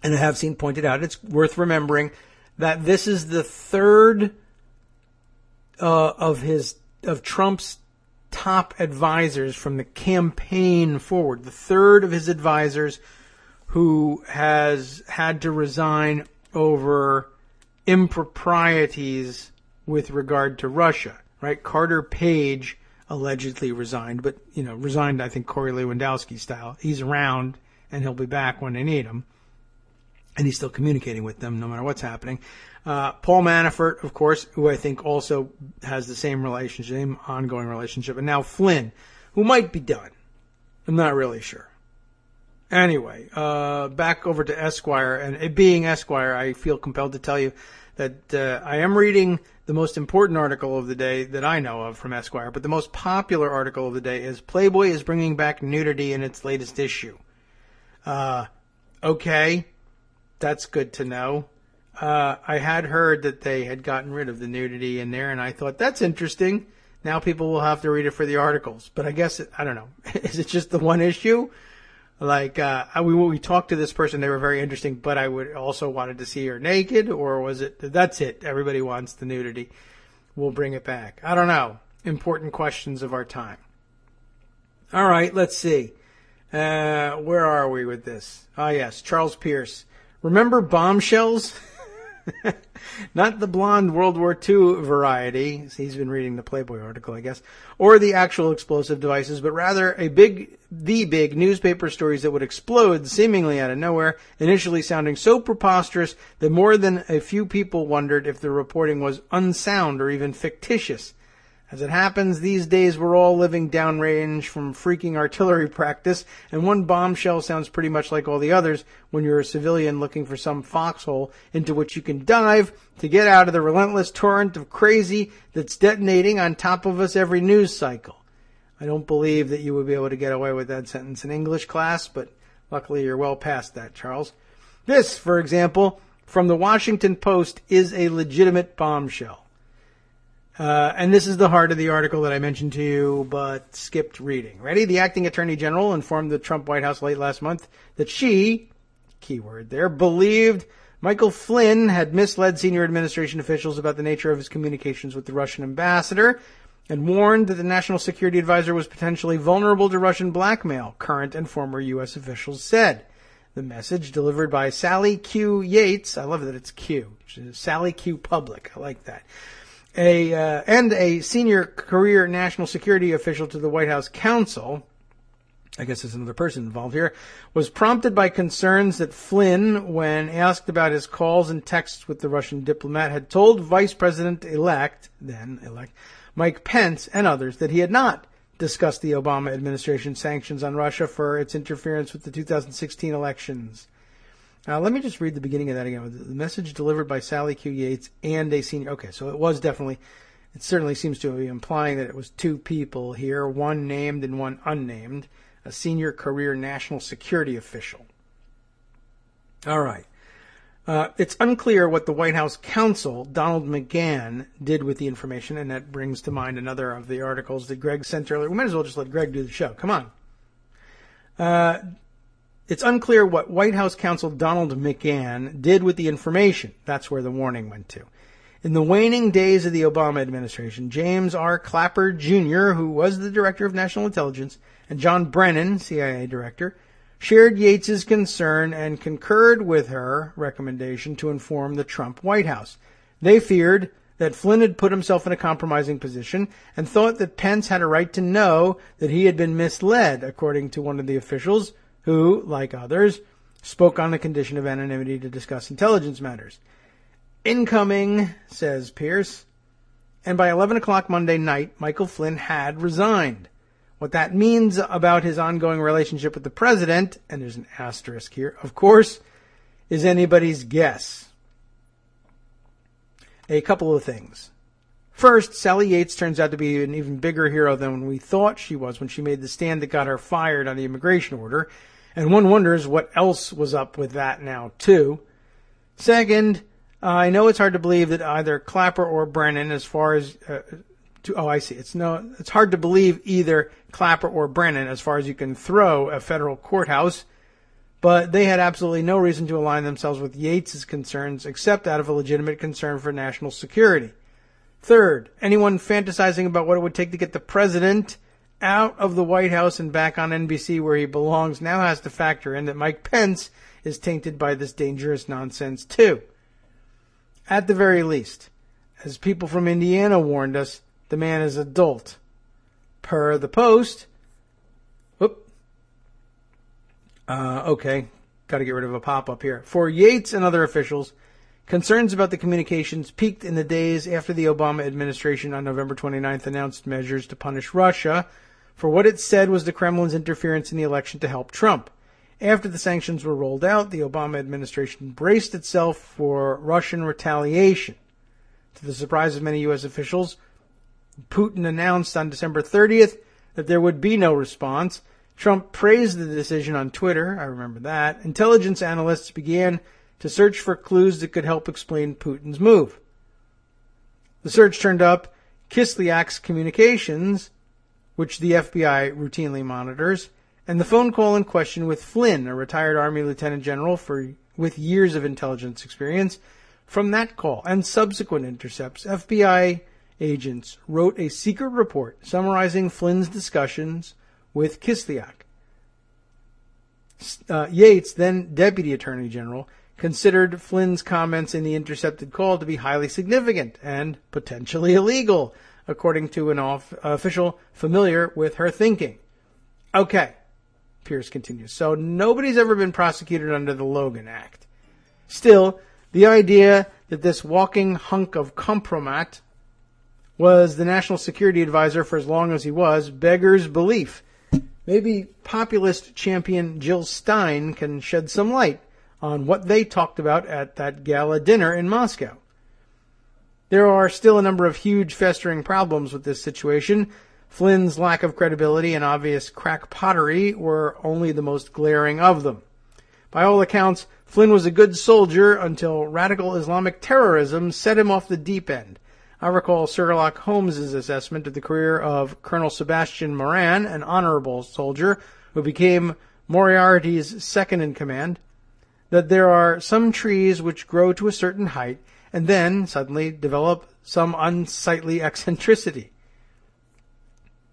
I have seen pointed out, it's worth remembering that this is the third of Trump's top advisors from the campaign forward. The third of his advisors who has had to resign over improprieties with regard to Russia, right? Carter Page allegedly resigned, but, resigned, I think, Corey Lewandowski style. He's around, and he'll be back when they need him. And he's still communicating with them no matter what's happening. Paul Manafort, of course, who I think also has the same relationship, same ongoing relationship. And now Flynn, who might be done. I'm not really sure. Anyway, back over to Esquire. And it being Esquire, I feel compelled to tell you that I am reading the most important article of the day that I know of from Esquire. But the most popular article of the day is Playboy is bringing back nudity in its latest issue. Okay, that's good to know. I had heard that they had gotten rid of the nudity in there, and I thought, that's interesting. Now people will have to read it for the articles. But I guess, I don't know. Is it just the one issue? Like, we talked to this person, they were very interesting, but I would also wanted to see her naked, or was it, that's it, everybody wants the nudity, we'll bring it back. I don't know. Important questions of our time. All right, let's see. Where are we with this? Oh, yes, Charles Pierce. Remember bombshells? Not the blonde World War II variety. He's been reading the Playboy article, I guess. Or the actual explosive devices, but rather the big newspaper stories that would explode seemingly out of nowhere, initially sounding so preposterous that more than a few people wondered if the reporting was unsound or even fictitious. As it happens, these days we're all living downrange from freaking artillery practice, and one bombshell sounds pretty much like all the others when you're a civilian looking for some foxhole into which you can dive to get out of the relentless torrent of crazy that's detonating on top of us every news cycle. I don't believe that you would be able to get away with that sentence in English class, but luckily you're well past that, Charles. This, for example, from the Washington Post, is a legitimate bombshell. And this is the heart of the article that I mentioned to you, but skipped reading. Ready? The acting attorney general informed the Trump White House late last month that she, keyword there, believed Michael Flynn had misled senior administration officials about the nature of his communications with the Russian ambassador and warned that the National Security Advisor was potentially vulnerable to Russian blackmail, current and former U.S. officials said. The message, delivered by Sally Q. Yates, I love that it's Q, Sally Q. Public, I like that, and a senior career national security official to the White House counsel, I guess there's another person involved here, was prompted by concerns that Flynn, when asked about his calls and texts with the Russian diplomat, had told Vice President-elect, then-elect, Mike Pence and others that he had not discussed the Obama administration's sanctions on Russia for its interference with the 2016 elections. Now, let me just read the beginning of that again. The message delivered by Sally Q. Yates and a senior... Okay, so it certainly seems to be implying that it was two people here, one named and one unnamed, a senior career national security official. All right. It's unclear what the White House counsel, Donald McGahn, did with the information, and that brings to mind another of the articles that Greg sent earlier. We might as well just let Greg do the show. Come on. It's unclear what White House counsel Donald McGahn did with the information. That's where the warning went to. In the waning days of the Obama administration, James R. Clapper, Jr., who was the Director of National Intelligence, and John Brennan, CIA Director, shared Yates's concern and concurred with her recommendation to inform the Trump White House. They feared that Flynn had put himself in a compromising position and thought that Pence had a right to know that he had been misled, according to one of the officials who, like others, spoke on the condition of anonymity to discuss intelligence matters. Incoming, says Pierce. And by 11 o'clock Monday night, Michael Flynn had resigned. What that means about his ongoing relationship with the president, and there's an asterisk here, of course, is anybody's guess. A couple of things. First, Sally Yates turns out to be an even bigger hero than we thought she was when she made the stand that got her fired on the immigration order, and one wonders what else was up with that now, too. Second, I know it's hard to believe that either Clapper or Brennan, as far as... It's hard to believe either Clapper or Brennan as far as you can throw a federal courthouse, but they had absolutely no reason to align themselves with Yates's concerns except out of a legitimate concern for national security. Third, anyone fantasizing about what it would take to get the president out of the White House and back on NBC where he belongs now has to factor in that Mike Pence is tainted by this dangerous nonsense too. At the very least, as people from Indiana warned us, the man is adult. Per the Post. Okay. Got to get rid of a pop-up here. For Yates and other officials, concerns about the communications peaked in the days after the Obama administration on November 29th announced measures to punish Russia for what it said was the Kremlin's interference in the election to help Trump. After the sanctions were rolled out, the Obama administration braced itself for Russian retaliation. To the surprise of many U.S. officials, Putin announced on December 30th that there would be no response. Trump praised the decision on Twitter. I remember that. Intelligence analysts began to search for clues that could help explain Putin's move. The search turned up Kislyak's communications, which the FBI routinely monitors, and the phone call in question with Flynn, a retired Army lieutenant general with years of intelligence experience. From that call and subsequent intercepts, FBI agents wrote a secret report summarizing Flynn's discussions with Kislyak. Yates, then Deputy Attorney General, considered Flynn's comments in the intercepted call to be highly significant and potentially illegal, according to an official familiar with her thinking. Okay, Pierce continues. So nobody's ever been prosecuted under the Logan Act. Still, the idea that this walking hunk of compromat was the national security advisor for as long as he was beggars belief. Maybe populist champion Jill Stein can shed some light on what they talked about at that gala dinner in Moscow. There are still a number of huge festering problems with this situation. Flynn's lack of credibility and obvious crackpottery were only the most glaring of them. By all accounts, Flynn was a good soldier until radical Islamic terrorism set him off the deep end. I recall Sherlock Holmes's assessment of the career of Colonel Sebastian Moran, an honorable soldier who became Moriarty's second-in-command. that there are some trees which grow to a certain height and then suddenly develop some unsightly eccentricity.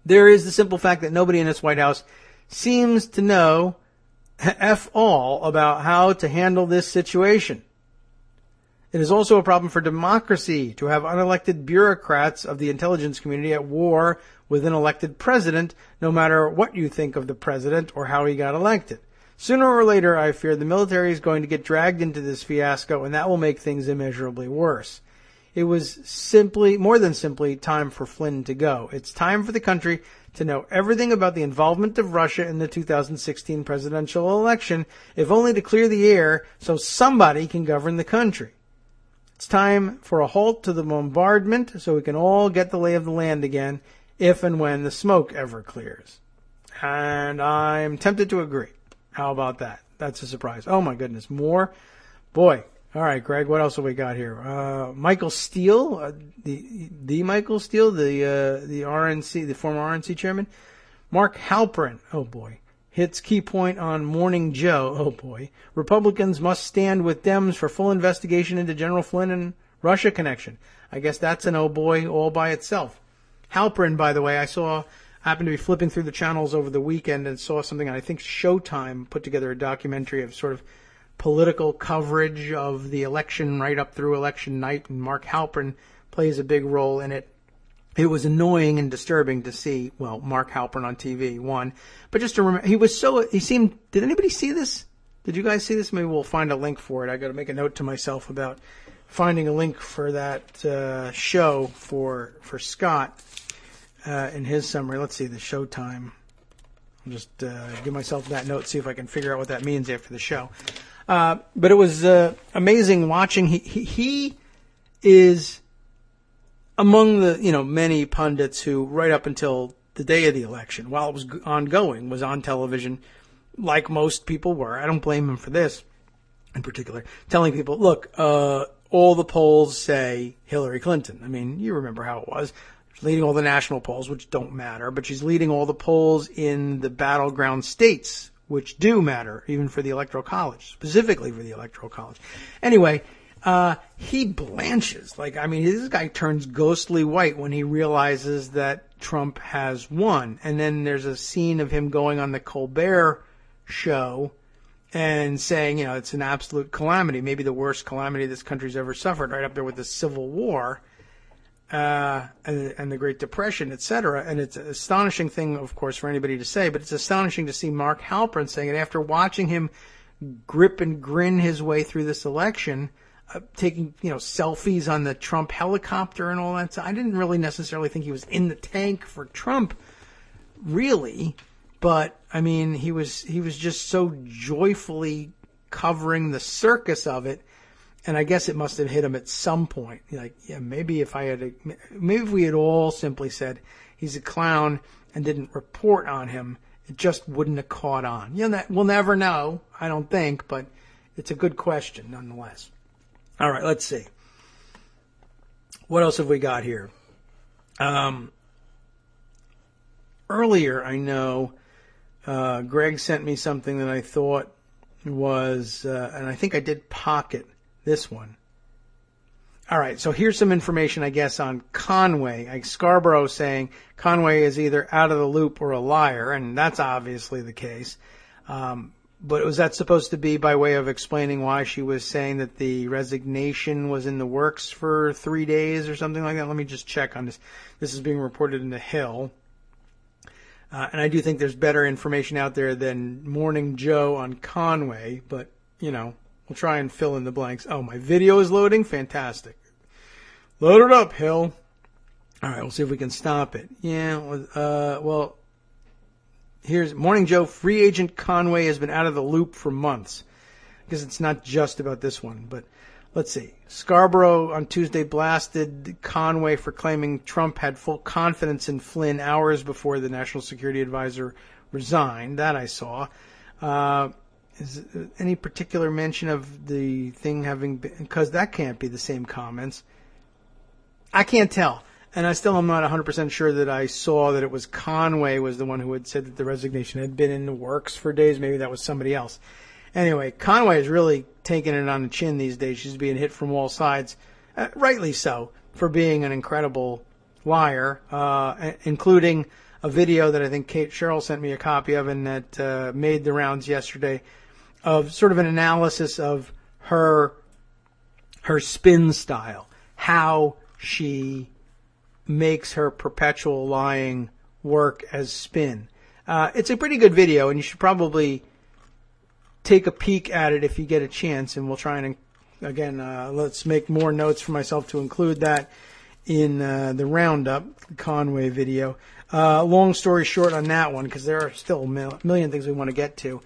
There is the simple fact that nobody in this White House seems to know F all about how to handle this situation. It is also a problem for democracy to have unelected bureaucrats of the intelligence community at war with an elected president, no matter what you think of the president or how he got elected. Sooner or later, I fear the military is going to get dragged into this fiasco, and that will make things immeasurably worse. It was more than simply time for Flynn to go. It's time for the country to know everything about the involvement of Russia in the 2016 presidential election, if only to clear the air so somebody can govern the country. It's time for a halt to the bombardment so we can all get the lay of the land again, if and when the smoke ever clears. And I'm tempted to agree. How about that? That's a surprise. Oh my goodness, more? Boy. All right, Greg, what else have we got here? Michael Steele, the Michael Steele, the RNC, the former RNC chairman. Mark Halperin, oh boy, hits key point on Morning Joe, oh boy. Republicans must stand with Dems for full investigation into General Flynn and Russia connection. I guess that's an oh boy all by itself. Halperin, by the way, happened to be flipping through the channels over the weekend and saw something, I think Showtime put together a documentary of sort of political coverage of the election right up through election night, and Mark Halperin plays a big role in it. It was annoying and disturbing to see, Mark Halperin on TV, one. But just to remember, did anybody see this? Did you guys see this? Maybe we'll find a link for it. I got to make a note to myself about finding a link for that show for Scott in his summary. Let's see, the Showtime. I'll just give myself that note, see if I can figure out what that means after the show. But it was amazing watching. He is among the many pundits who, right up until the day of the election, while it was ongoing, was on television, like most people were. I don't blame him for this, in particular, telling people, look, all the polls say Hillary Clinton. I mean, you remember how it was. She's leading all the national polls, which don't matter, but she's leading all the polls in the battleground states, which do matter, even for the Electoral College, specifically for the Electoral College. Anyway, he blanches. This guy turns ghostly white when he realizes that Trump has won. And then there's a scene of him going on the Colbert show and saying, it's an absolute calamity, maybe the worst calamity this country's ever suffered, right up there with the Civil War and the Great Depression, etc. And it's an astonishing thing, of course, for anybody to say, but it's astonishing to see Mark Halperin saying it after watching him grip and grin his way through this election, taking selfies on the Trump helicopter and all that. So I didn't really necessarily think he was in the tank for Trump, really. But I mean, he was just so joyfully covering the circus of it, and I guess it must have hit him at some point. Maybe if we had all simply said he's a clown and didn't report on him, it just wouldn't have caught on. We'll never know, I don't think, but it's a good question nonetheless. All right, let's see. What else have we got here? Earlier, I know Greg sent me something that I thought was, and I think I did pocket this one. All right, so here's some information, I guess, on Conway. Scarborough saying Conway is either out of the loop or a liar, and that's obviously the case. But was that supposed to be by way of explaining why she was saying that the resignation was in the works for 3 days or something like that? Let me just check on this. This is being reported in The Hill. And I do think there's better information out there than Morning Joe on Conway, but, we'll try and fill in the blanks. Oh, my video is loading? Fantastic. Load it up, Hill. All right, we'll see if we can stop it. Here's Morning Joe. Free agent Conway has been out of the loop for months. Because it's not just about this one, but let's see. Scarborough on Tuesday blasted Conway for claiming Trump had full confidence in Flynn hours before the National Security Advisor resigned. That I saw. Is any particular mention of the thing having been, because that can't be the same comments. I can't tell. And I still am not 100% sure that I saw that it was Conway was the one who had said that the resignation had been in the works for days. Maybe that was somebody else. Anyway, Conway is really taking it on the chin these days. She's being hit from all sides, rightly so, for being an incredible liar, including a video that I think Kate Sherrill sent me a copy of and that made the rounds yesterday of sort of an analysis of her spin style, how she makes her perpetual lying work as spin. It's a pretty good video, and you should probably take a peek at it if you get a chance, and we'll try and, again, let's make more notes for myself to include that in the roundup, Conway video. Long story short on that one, because there are still a million things we want to get to.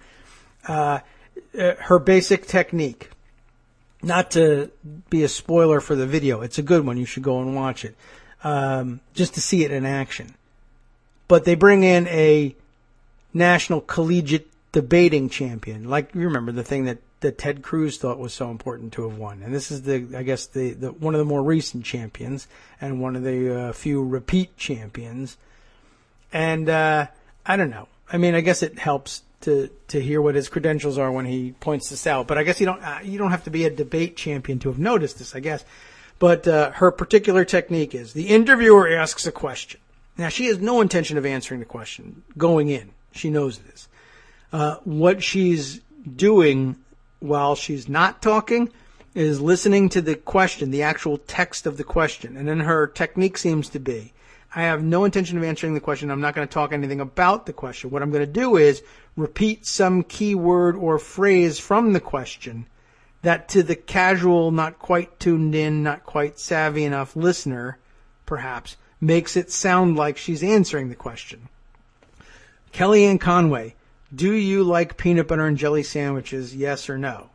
Her basic technique, not to be a spoiler for the video, it's a good one, you should go and watch it, just to see it in action. But they bring in a national collegiate debating champion. Like, you remember the thing that Ted Cruz thought was so important to have won. And this is the one of the more recent champions and one of the few repeat champions. And I don't know. I mean, I guess it helps to hear what his credentials are when he points this out. But I guess you don't have to be a debate champion to have noticed this, I guess. But her particular technique is the interviewer asks a question. Now, she has no intention of answering the question going in. She knows this. What she's doing while she's not talking is listening to the question, the actual text of the question. And then her technique seems to be, I have no intention of answering the question. I'm not going to talk anything about the question. What I'm going to do is repeat some keyword or phrase from the question that to the casual, not quite tuned in, not quite savvy enough listener, perhaps, makes it sound like she's answering the question. Kellyanne Conway, do you like peanut butter and jelly sandwiches, yes or no?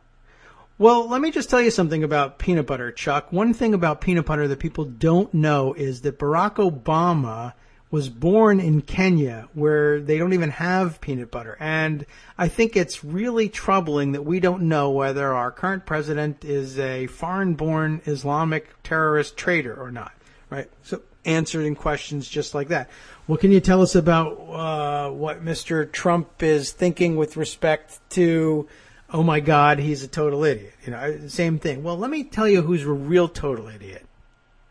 Well, let me just tell you something about peanut butter, Chuck. One thing about peanut butter that people don't know is that Barack Obama was born in Kenya, where they don't even have peanut butter. And I think it's really troubling that we don't know whether our current president is a foreign-born Islamic terrorist traitor or not, right? So answering questions just like that. What can you tell us about what Mr. Trump is thinking with respect to, oh my God, he's a total idiot? You know, same thing. Well, let me tell you who's a real total idiot,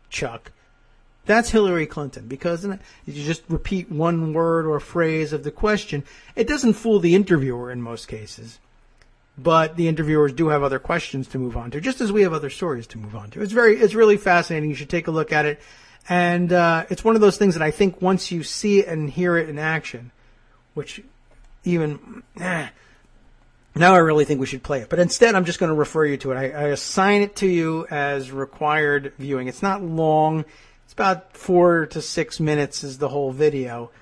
Chuck. That's Hillary Clinton, because you just repeat one word or phrase of the question. It doesn't fool the interviewer in most cases, but the interviewers do have other questions to move on to, just as we have other stories to move on to. It's really fascinating. You should take a look at it. And it's one of those things that I think once you see it and hear it in action, which even now I really think we should play it. But instead, I'm just going to refer you to it. I assign it to you as required viewing. It's not long. It's about 4 to 6 minutes is the whole video.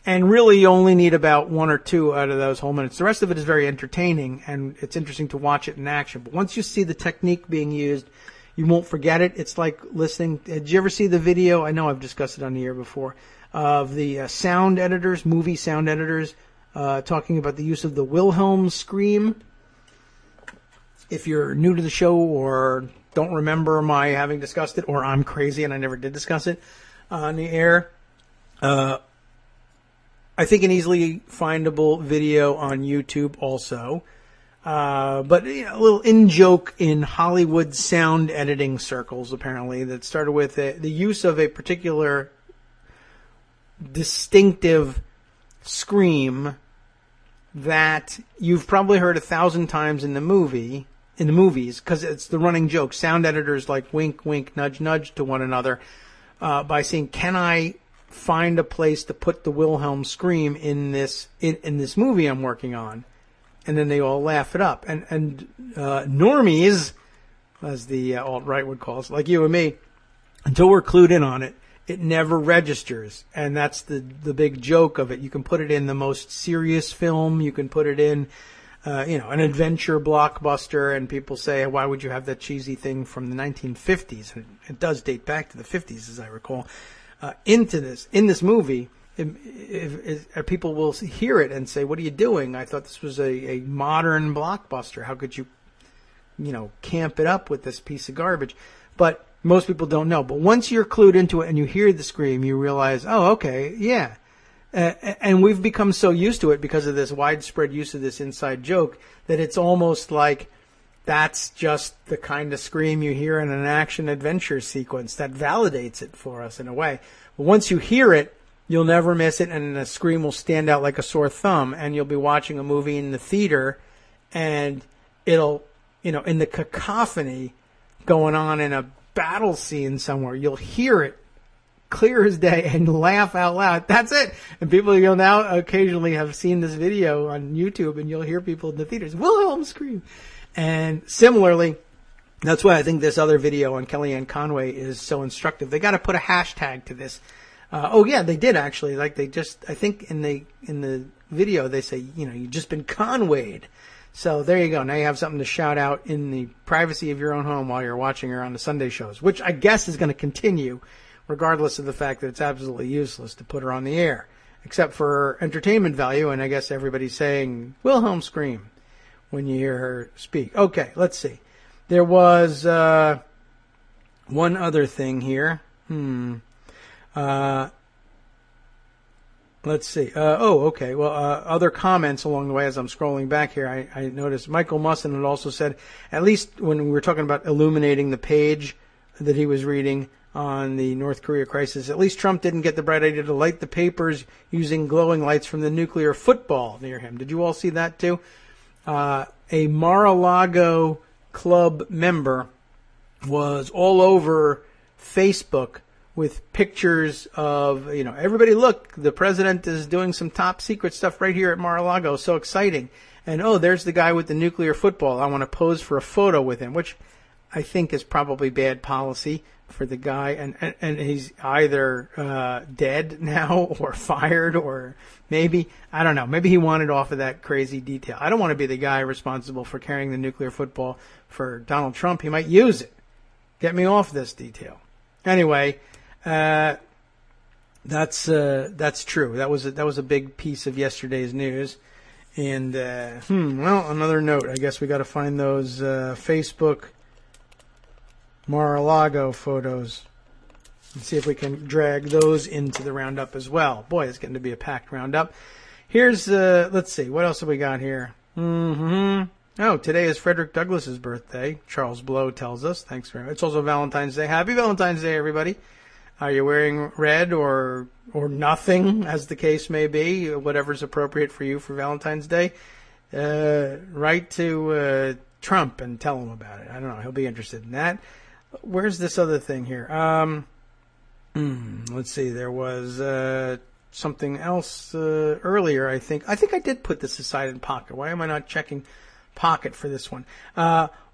And really, you only need about 1 or 2 out of those whole minutes. The rest of it is very entertaining, and it's interesting to watch it in action. But once you see the technique being used, you won't forget it. It's like listening. Did you ever see the video? I know I've discussed it on the air before, of the sound editors, movie sound editors, talking about the use of the Wilhelm scream. If you're new to the show or don't remember my having discussed it, or I'm crazy and I never did discuss it on the air, I think an easily findable video on YouTube also. But you know, a little in-joke in Hollywood sound editing circles, apparently, that started with the use of a particular distinctive scream that you've probably heard 1,000 times in the movies, because it's the running joke. Sound editors like wink, wink, nudge, nudge to one another by saying, can I find a place to put the Wilhelm scream in this movie I'm working on? And then they all laugh it up. And normies, as the alt-right would call us, like you and me, until we're clued in on it, it never registers. And that's the big joke of it. You can put it in the most serious film. You can put it in, an adventure blockbuster. And people say, why would you have that cheesy thing from the 1950s? And it does date back to the 50s, as I recall. In this movie, if people will hear it and say, what are you doing? I thought this was a modern blockbuster. How could you, camp it up with this piece of garbage? But most people don't know. But once you're clued into it and you hear the scream, you realize, oh, okay, yeah. And we've become so used to it because of this widespread use of this inside joke that it's almost like that's just the kind of scream you hear in an action-adventure sequence that validates it for us in a way. But once you hear it, you'll never miss it, and the scream will stand out like a sore thumb, and you'll be watching a movie in the theater, and it'll, in the cacophony going on in a battle scene somewhere, you'll hear it clear as day and laugh out loud. That's it. And people, you'll now occasionally have seen this video on YouTube, and you'll hear people in the theaters, Wilhelm scream. And similarly, that's why I think this other video on Kellyanne Conway is so instructive. They got to put a hashtag to this. They did actually. Like I think in the video they say, you've just been Conwayed. So there you go. Now you have something to shout out in the privacy of your own home while you're watching her on the Sunday shows, which I guess is going to continue, regardless of the fact that it's absolutely useless to put her on the air, except for entertainment value. And I guess everybody's saying Wilhelm scream when you hear her speak. Okay, let's see. There was one other thing here. Let's see. Okay. Well, other comments along the way as I'm scrolling back here, I noticed Michael Musson had also said, at least when we were talking about illuminating the page that he was reading on the North Korea crisis, at least Trump didn't get the bright idea to light the papers using glowing lights from the nuclear football near him. Did you all see that too? A Mar-a-Lago club member was all over Facebook with pictures of, everybody look, the president is doing some top secret stuff right here at Mar-a-Lago. So exciting. And, there's the guy with the nuclear football. I want to pose for a photo with him, which I think is probably bad policy for the guy. And he's either dead now or fired, or maybe, I don't know, maybe he wanted off of that crazy detail. I don't want to be the guy responsible for carrying the nuclear football for Donald Trump. He might use it. Get me off this detail. Anyway, that's true. That was a big piece of yesterday's news. And another note. I guess we got to find those Facebook Mar-a-Lago photos and see if we can drag those into the roundup as well. Boy, it's getting to be a packed roundup. Here's let's see, what else have we got here? Today is Frederick Douglass's birthday. Charles Blow tells us. Thanks very much. It's also Valentine's Day. Happy Valentine's Day, everybody. Are you wearing red or nothing, as the case may be? Whatever's appropriate for you for Valentine's Day. Write to Trump and tell him about it. I don't know. He'll be interested in that. Where's this other thing here? Let's see. There was something else earlier, I think. I think I did put this aside in Pocket. Why am I not checking Pocket for this one?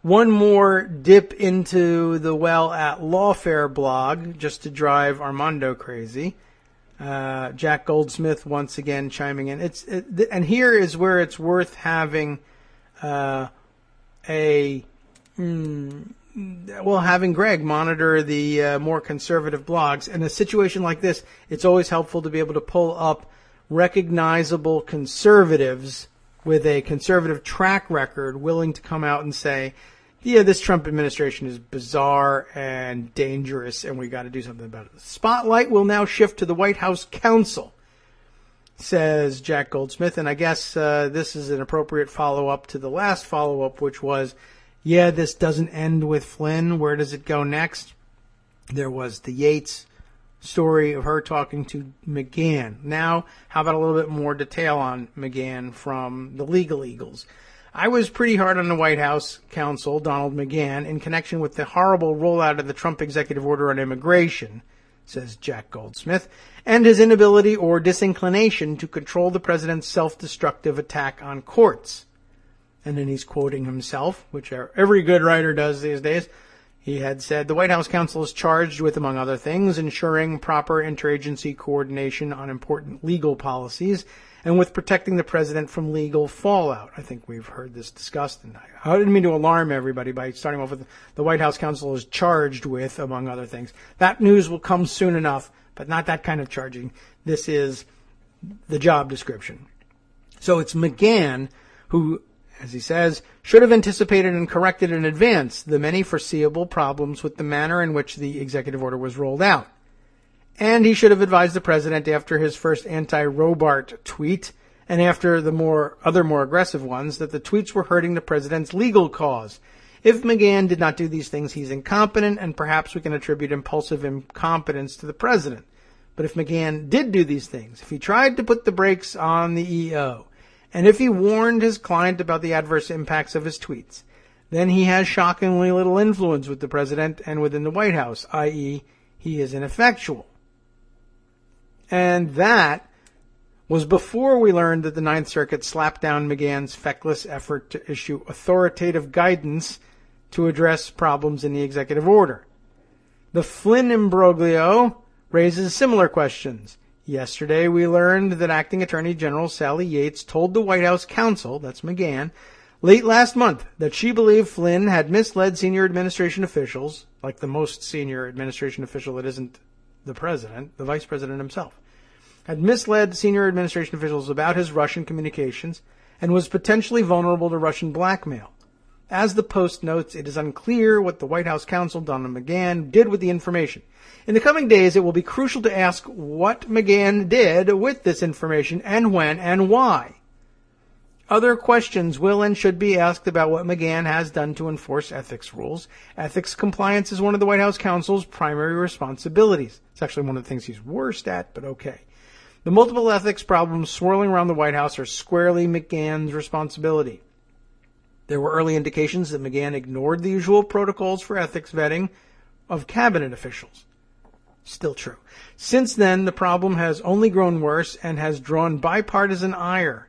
One more dip into the well at Lawfare blog, just to drive Armando crazy. Jack Goldsmith once again chiming in. And here is where it's worth having having Greg monitor the more conservative blogs. In a situation like this, it's always helpful to be able to pull up recognizable conservatives with a conservative track record willing to come out and say, yeah, this Trump administration is bizarre and dangerous, and we got to do something about it. The spotlight will now shift to the White House counsel, says Jack Goldsmith. And I guess this is an appropriate follow-up to the last follow-up, which was, yeah, this doesn't end with Flynn. Where does it go next? There was the Yates story of her talking to McGahn. Now, how about a little bit more detail on McGahn from the Legal Eagles? I was pretty hard on the White House counsel, Donald McGahn, in connection with the horrible rollout of the Trump executive order on immigration, says Jack Goldsmith, and his inability or disinclination to control the president's self-destructive attack on courts. And then he's quoting himself, which every good writer does these days. He had said, the White House counsel is charged with, among other things, ensuring proper interagency coordination on important legal policies and with protecting the president from legal fallout. I think we've heard this discussed, and I didn't mean to alarm everybody by starting off with the White House counsel is charged with, among other things. That news will come soon enough, but not that kind of charging. This is the job description. So it's McGahn who, as he says, should have anticipated and corrected in advance the many foreseeable problems with the manner in which the executive order was rolled out. And he should have advised the president after his first anti-Robart tweet and after the other more aggressive ones that the tweets were hurting the president's legal cause. If McGahn did not do these things, he's incompetent, and perhaps we can attribute impulsive incompetence to the president. But if McGahn did do these things, if he tried to put the brakes on the EO, and if he warned his client about the adverse impacts of his tweets, then he has shockingly little influence with the president and within the White House, i.e., he is ineffectual. And that was before we learned that the Ninth Circuit slapped down McGahn's feckless effort to issue authoritative guidance to address problems in the executive order. The Flynn imbroglio raises similar questions. Yesterday, we learned that Acting Attorney General Sally Yates told the White House counsel, that's McGahn, late last month that she believed Flynn had misled senior administration officials, like the most senior administration official that isn't the president, the vice president himself, had misled senior administration officials about his Russian communications and was potentially vulnerable to Russian blackmail. As the Post notes, it is unclear what the White House counsel, Donna McGahn, did with the information. In the coming days, it will be crucial to ask what McGahn did with this information and when and why. Other questions will and should be asked about what McGahn has done to enforce ethics rules. Ethics compliance is one of the White House counsel's primary responsibilities. It's actually one of the things he's worst at, but okay. The multiple ethics problems swirling around the White House are squarely McGahn's responsibility. There were early indications that McGahn ignored the usual protocols for ethics vetting of cabinet officials. Still true. Since then, the problem has only grown worse and has drawn bipartisan ire.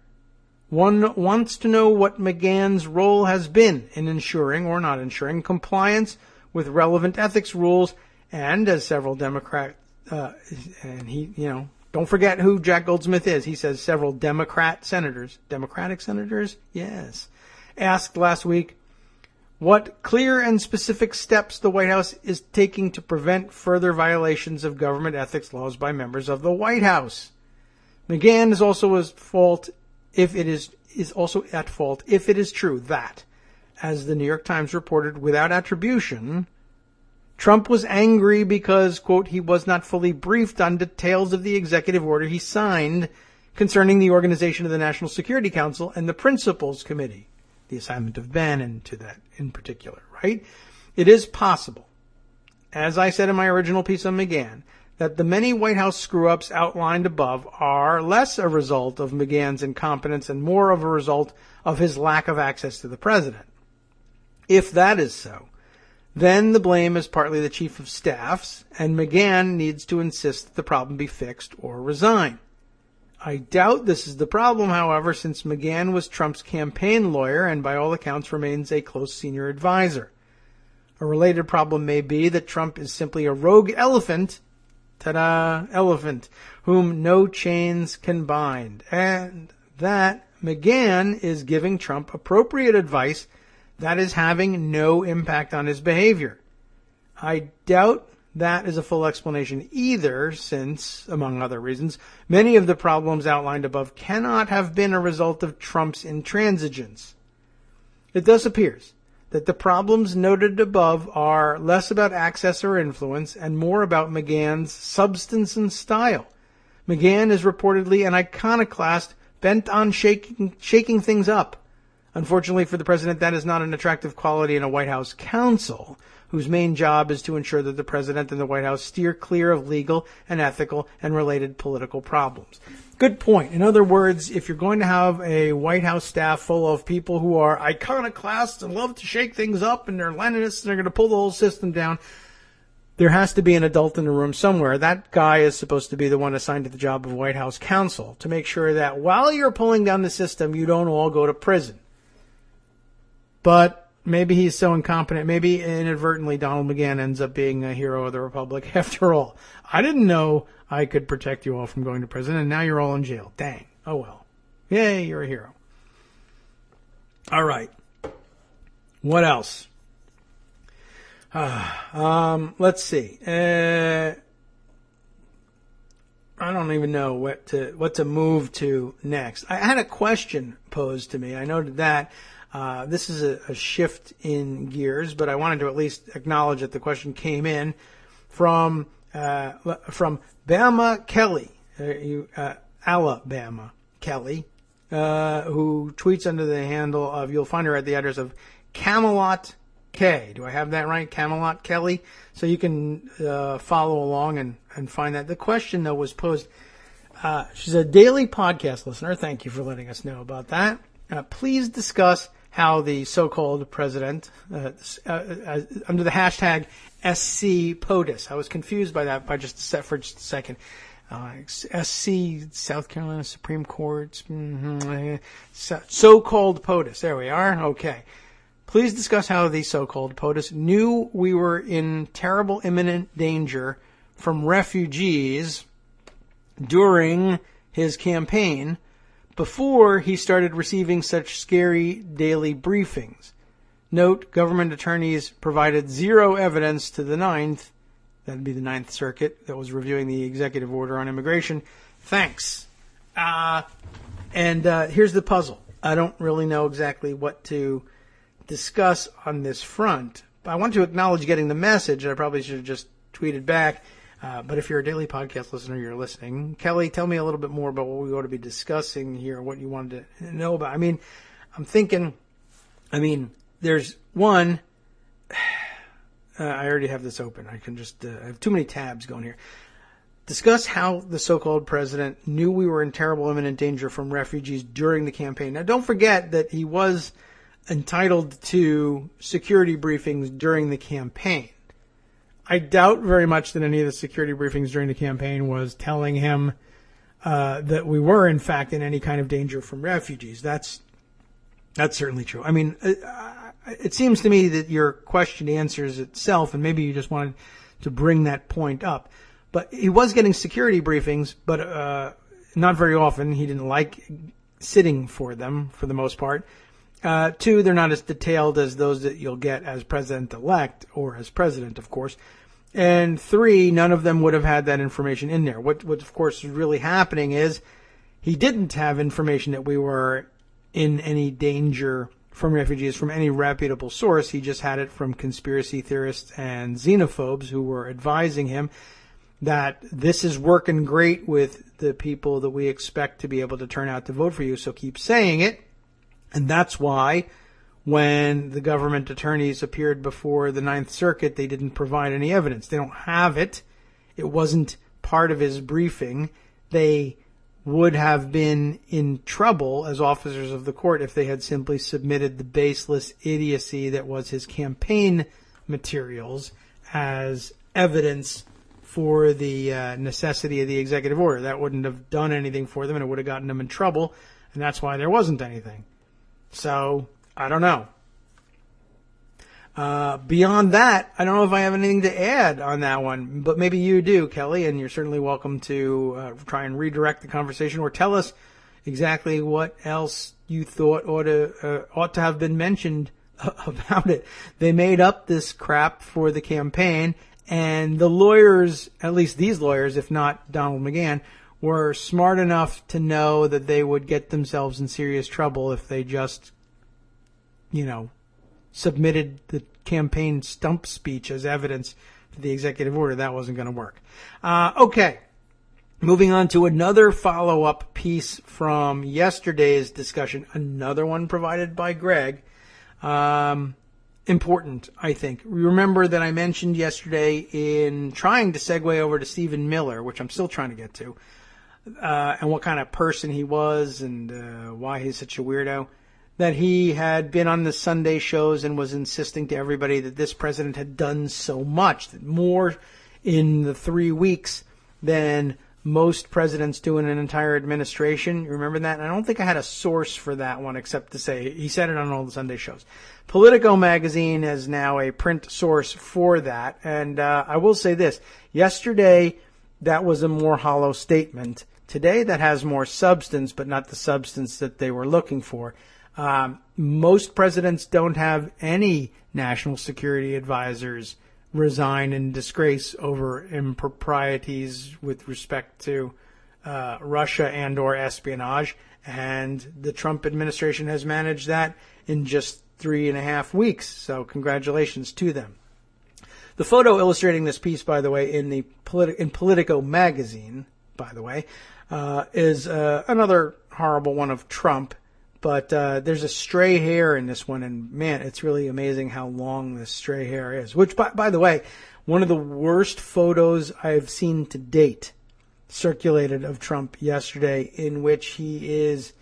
One wants to know what McGahn's role has been in ensuring or not ensuring compliance with relevant ethics rules, and as several Democrats, don't forget who Jack Goldsmith is. He says several Democratic senators, yes, asked last week what clear and specific steps the White House is taking to prevent further violations of government ethics laws by members of the White House. McGahn is also at fault if it is true that, as the New York Times reported without attribution, Trump was angry because, quote, he was not fully briefed on details of the executive order he signed concerning the organization of the National Security Council and the Principals Committee, the assignment of Bannon to that in particular, right? It is possible, as I said in my original piece on McGahn, that the many White House screw-ups outlined above are less a result of McGahn's incompetence and more of a result of his lack of access to the president. If that is so, then the blame is partly the chief of staff's, and McGahn needs to insist that the problem be fixed or resign. I doubt this is the problem, however, since McGahn was Trump's campaign lawyer and by all accounts remains a close senior advisor. A related problem may be that Trump is simply a rogue elephant, whom no chains can bind, and that McGahn is giving Trump appropriate advice that is having no impact on his behavior. I doubt that is a full explanation either, since, among other reasons, many of the problems outlined above cannot have been a result of Trump's intransigence. It thus appears that the problems noted above are less about access or influence and more about McGahn's substance and style. McGahn is reportedly an iconoclast bent on shaking things up. Unfortunately for the president, that is not an attractive quality in a White House counsel, whose main job is to ensure that the president and the White House steer clear of legal and ethical and related political problems. Good point. In other words, if you're going to have a White House staff full of people who are iconoclasts and love to shake things up and they're Leninists and they're going to pull the whole system down, there has to be an adult in the room somewhere. That guy is supposed to be the one assigned to the job of White House counsel to make sure that while you're pulling down the system, you don't all go to prison. But maybe he's so incompetent. Maybe inadvertently Donald McGahn ends up being a hero of the Republic after all. I didn't know I could protect you all from going to prison, and now you're all in jail. Dang. Oh, well. Yay, you're a hero. All right. What else? Let's see. I don't even know what to move to next. I had a question posed to me. I noted that. This is a shift in gears, but I wanted to at least acknowledge that the question came in from from Bama Kelly, Alabama Kelly, who tweets under the handle of, you'll find her at the address of Camelot K. Do I have that right? Camelot Kelly? So you can follow along and find that. The question, though, was posed. She's a daily podcast listener. Thank you for letting us know about that. Please discuss how the so-called president, under the hashtag SC POTUS. I was confused by that for just a second. SC, South Carolina Supreme Court, so-called POTUS. There we are. Okay. Please discuss how the so-called POTUS knew we were in terrible imminent danger from refugees during his campaign before he started receiving such scary daily briefings. Note, government attorneys provided zero evidence to the Ninth, that'd be the Ninth Circuit, that was reviewing the executive order on immigration. Thanks. And here's the puzzle. I don't really know exactly what to discuss on this front. I want to acknowledge getting the message. I probably should have just tweeted back. But if you're a daily podcast listener, you're listening. Kelly, tell me a little bit more about what we ought to be discussing here, what you wanted to know about. I mean, I'm thinking, there's one. I already have this open. I can just, I have too many tabs going here. Discuss how the so-called president knew we were in terrible imminent danger from refugees during the campaign. Now, don't forget that he was entitled to security briefings during the campaign. I doubt very much that any of the security briefings during the campaign was telling him that we were, in fact, in any kind of danger from refugees. That's certainly true. I mean, it seems to me that your question answers itself, and maybe you just wanted to bring that point up. But he was getting security briefings, but not very often. He didn't like sitting for them, for the most part. Two, they're not as detailed as those that you'll get as president-elect, or as president, of course. And three, none of them would have had that information in there. What of course, is really happening is he didn't have information that we were in any danger from refugees from any reputable source. He just had it from conspiracy theorists and xenophobes who were advising him that this is working great with the people that we expect to be able to turn out to vote for you, so keep saying it. And that's why when the government attorneys appeared before the Ninth Circuit, they didn't provide any evidence. They don't have it. It wasn't part of his briefing. They would have been in trouble as officers of the court if they had simply submitted the baseless idiocy that was his campaign materials as evidence for the necessity of the executive order. That wouldn't have done anything for them, and it would have gotten them in trouble, and that's why there wasn't anything. So, I don't know. Beyond that, I don't know if I have anything to add on that one, but maybe you do, Kelly, and you're certainly welcome to try and redirect the conversation or tell us exactly what else you thought ought to have been mentioned about it. They made up this crap for the campaign, and the lawyers, at least these lawyers, if not Donald McGahn, were smart enough to know that they would get themselves in serious trouble if they just, submitted the campaign stump speech as evidence for the executive order. That wasn't going to work. Okay. Moving on to another follow-up piece from yesterday's discussion, another one provided by Greg. Important, I think. Remember that I mentioned yesterday in trying to segue over to Stephen Miller, which I'm still trying to get to, and what kind of person he was and why he's such a weirdo, that he had been on the Sunday shows and was insisting to everybody that this president had done so much, that more in the 3 weeks than most presidents do in an entire administration. You remember that? And I don't think I had a source for that one except to say he said it on all the Sunday shows. Politico magazine is now a print source for that. And I will say this. Yesterday, that was a more hollow statement. Today, that has more substance, but not the substance that they were looking for. Most presidents don't have any national security advisors resign in disgrace over improprieties with respect to Russia and or espionage. And the Trump administration has managed that in just 3.5 weeks. So congratulations to them. The photo illustrating this piece, by the way, in Politico magazine, by the way, is another horrible one of Trump. But there's a stray hair in this one, and man, it's really amazing how long this stray hair is. Which, by the way, one of the worst photos I've seen to date circulated of Trump yesterday, in which he is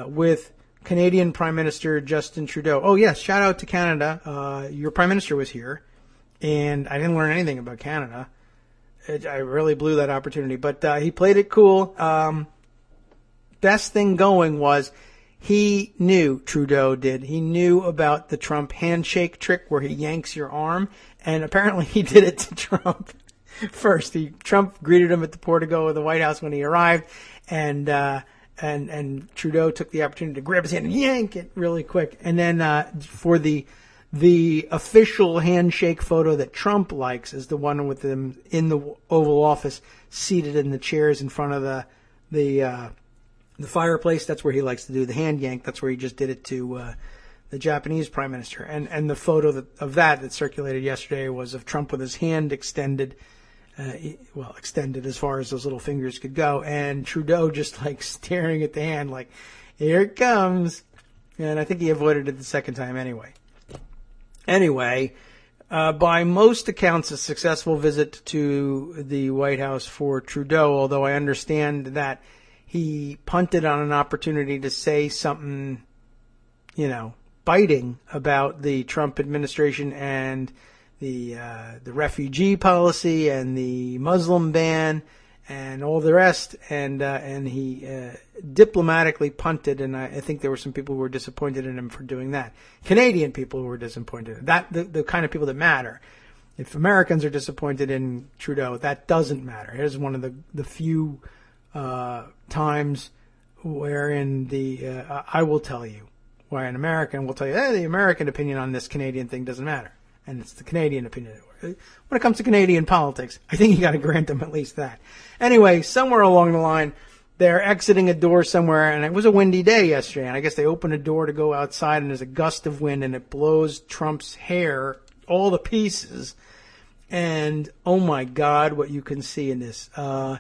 with Canadian Prime Minister Justin Trudeau. Oh, yes, shout out to Canada. Your Prime Minister was here, and I didn't learn anything about Canada. I really blew that opportunity, but he played it cool. Best thing going was he knew, Trudeau did, he knew about the Trump handshake trick where he yanks your arm, and apparently he did it to Trump first. Trump greeted him at the portico of the White House when he arrived, and Trudeau took the opportunity to grab his hand and yank it really quick. And then for the official handshake photo that Trump likes is the one with them in the Oval Office, seated in the chairs in front of the fireplace. That's where he likes to do the hand yank. That's where he just did it to the Japanese Prime Minister. And the photo of that circulated yesterday was of Trump with his hand extended. Extended as far as those little fingers could go, and Trudeau just like staring at the hand like, here it comes. And I think he avoided it the second time anyway. By most accounts, a successful visit to the White House for Trudeau, although I understand that he punted on an opportunity to say something, biting about the Trump administration and the refugee policy and the Muslim ban and all the rest, and he diplomatically punted, and I think there were some people who were disappointed in him for doing that. Canadian people who were disappointed. The kind of people that matter. If Americans are disappointed in Trudeau, that doesn't matter. Here's one of the few times wherein I will tell you, where an American will tell you, the American opinion on this Canadian thing doesn't matter. And it's the Canadian opinion. When it comes to Canadian politics, I think you got to grant them at least that. Anyway, somewhere along the line, they're exiting a door somewhere, and it was a windy day yesterday, and I guess they open a door to go outside, and there's a gust of wind, and it blows Trump's hair all to pieces. And, oh my God, what you can see in this. I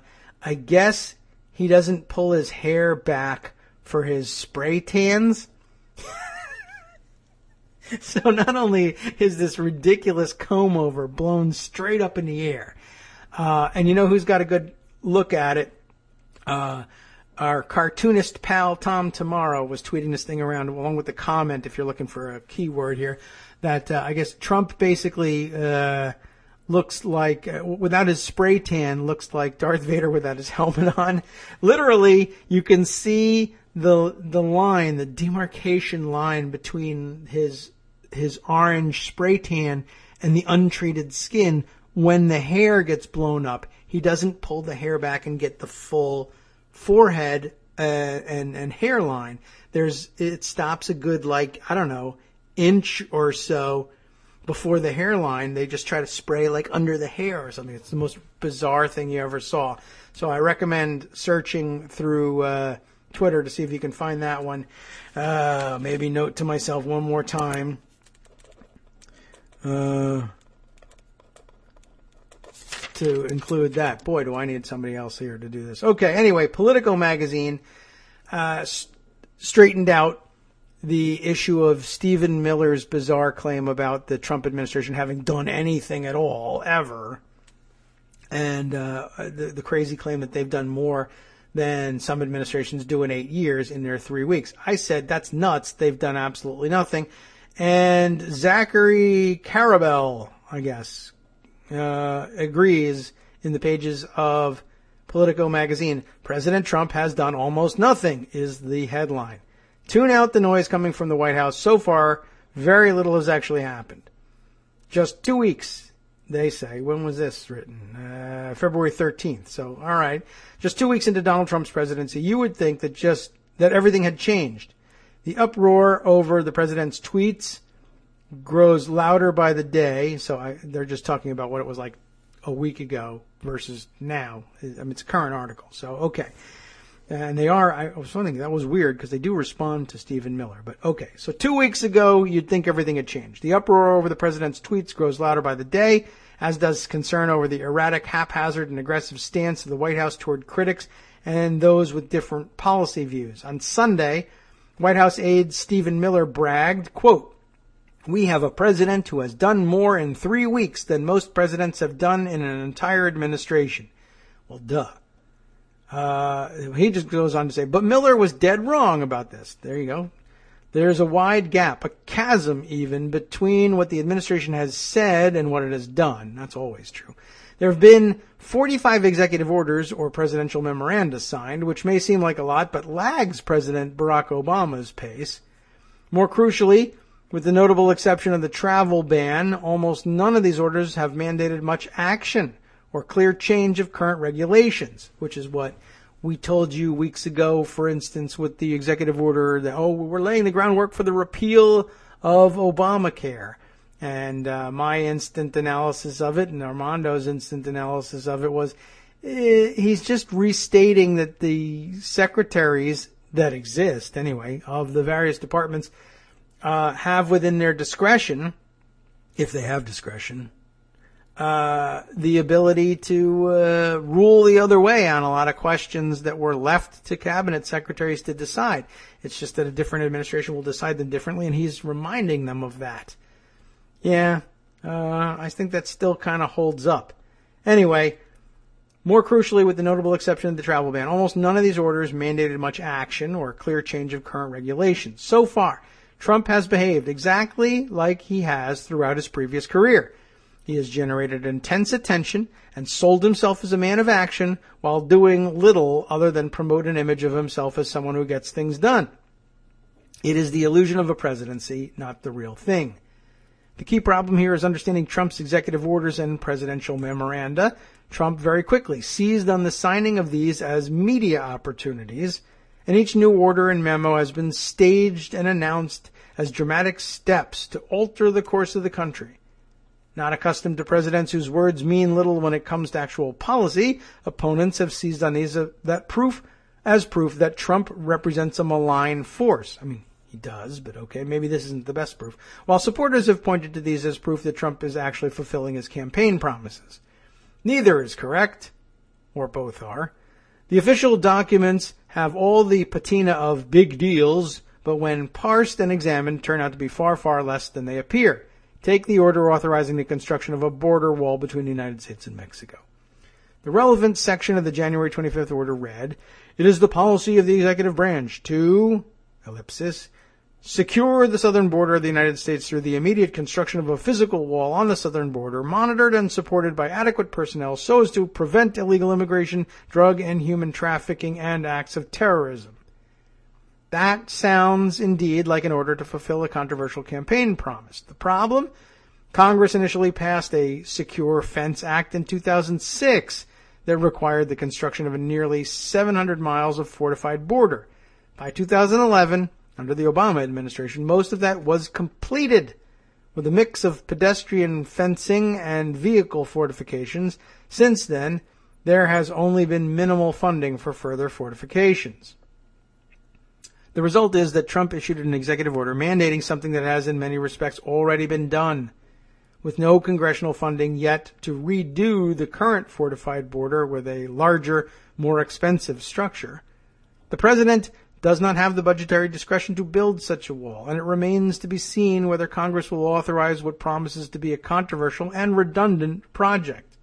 guess he doesn't pull his hair back for his spray tans. So not only is this ridiculous comb over blown straight up in the air, and you know who's got a good look at it? Our cartoonist pal Tom Tomorrow was tweeting this thing around along with the comment, if you're looking for a keyword here, that I guess Trump basically looks like, without his spray tan, looks like Darth Vader without his helmet on. Literally, you can see the line, the demarcation line between his orange spray tan and the untreated skin. When the hair gets blown up, he doesn't pull the hair back and get the full forehead and hairline. It stops a good, inch or so before the hairline. They just try to spray under the hair or something. It's the most bizarre thing you ever saw. So I recommend searching through Twitter to see if you can find that one. Maybe note to myself one more time. To include that. Boy, do I need somebody else here to do this. Okay, anyway, Politico magazine straightened out the issue of Stephen Miller's bizarre claim about the Trump administration having done anything at all, ever. And the crazy claim that they've done more than some administrations do in 8 years in their 3 weeks. I said, that's nuts. They've done absolutely nothing. And Zachary Karabell, I guess, agrees in the pages of Politico magazine. President Trump has done almost nothing, is the headline. Tune out the noise coming from the White House. So far, very little has actually happened. Just 2 weeks, they say. When was this written? February 13th. So, all right. Just 2 weeks into Donald Trump's presidency, you would think that everything had changed. The uproar over the president's tweets grows louder by the day. So they're just talking about what it was like a week ago versus now. I mean, it's a current article. So, okay. And they are, I was wondering, that was weird because they do respond to Stephen Miller. But okay, so 2 weeks ago, you'd think everything had changed. The uproar over the president's tweets grows louder by the day, as does concern over the erratic, haphazard, and aggressive stance of the White House toward critics and those with different policy views. On Sunday, White House aide Stephen Miller bragged, quote, "We have a president who has done more in 3 weeks than most presidents have done in an entire administration." Well, duh. He just goes on to say, but Miller was dead wrong about this. There you go. There's a wide gap, a chasm even, between what the administration has said and what it has done. That's always true. There have been 45 executive orders or presidential memoranda signed, which may seem like a lot, but lags President Barack Obama's pace. More crucially, with the notable exception of the travel ban, almost none of these orders have mandated much action or clear change of current regulations, which is what we told you weeks ago, for instance, with the executive order that, we're laying the groundwork for the repeal of Obamacare. And my instant analysis of it and Armando's instant analysis of it was he's just restating that the secretaries that exist, anyway, of the various departments have within their discretion, if they have discretion, the ability to rule the other way on a lot of questions that were left to cabinet secretaries to decide. It's just that a different administration will decide them differently, and he's reminding them of that. Yeah, I think that still kind of holds up. Anyway, more crucially, with the notable exception of the travel ban, almost none of these orders mandated much action or clear change of current regulations. So far, Trump has behaved exactly like he has throughout his previous career. He has generated intense attention and sold himself as a man of action while doing little other than promote an image of himself as someone who gets things done. It is the illusion of a presidency, not the real thing. The key problem here is understanding Trump's executive orders and presidential memoranda. Trump very quickly seized on the signing of these as media opportunities, and each new order and memo has been staged and announced as dramatic steps to alter the course of the country. Not accustomed to presidents whose words mean little when it comes to actual policy, opponents have seized on these as proof that Trump represents a malign force. I mean, he does, but okay, maybe this isn't the best proof. While supporters have pointed to these as proof that Trump is actually fulfilling his campaign promises. Neither is correct, or both are. The official documents have all the patina of big deals, but when parsed and examined, turn out to be far, far less than they appear. Take the order authorizing the construction of a border wall between the United States and Mexico. The relevant section of the January 25th order read, "It is the policy of the executive branch to, secure the southern border of the United States through the immediate construction of a physical wall on the southern border, monitored and supported by adequate personnel so as to prevent illegal immigration, drug and human trafficking, and acts of terrorism." That sounds indeed like an order to fulfill a controversial campaign promise. The problem? Congress initially passed a Secure Fence Act in 2006 that required the construction of a nearly 700 miles of fortified border. By 2011, under the Obama administration, most of that was completed. With a mix of pedestrian fencing and vehicle fortifications, since then, there has only been minimal funding for further fortifications. The result is that Trump issued an executive order mandating something that has in many respects already been done, with no congressional funding yet to redo the current fortified border with a larger, more expensive structure. The president does not have the budgetary discretion to build such a wall, and it remains to be seen whether Congress will authorize what promises to be a controversial and redundant project.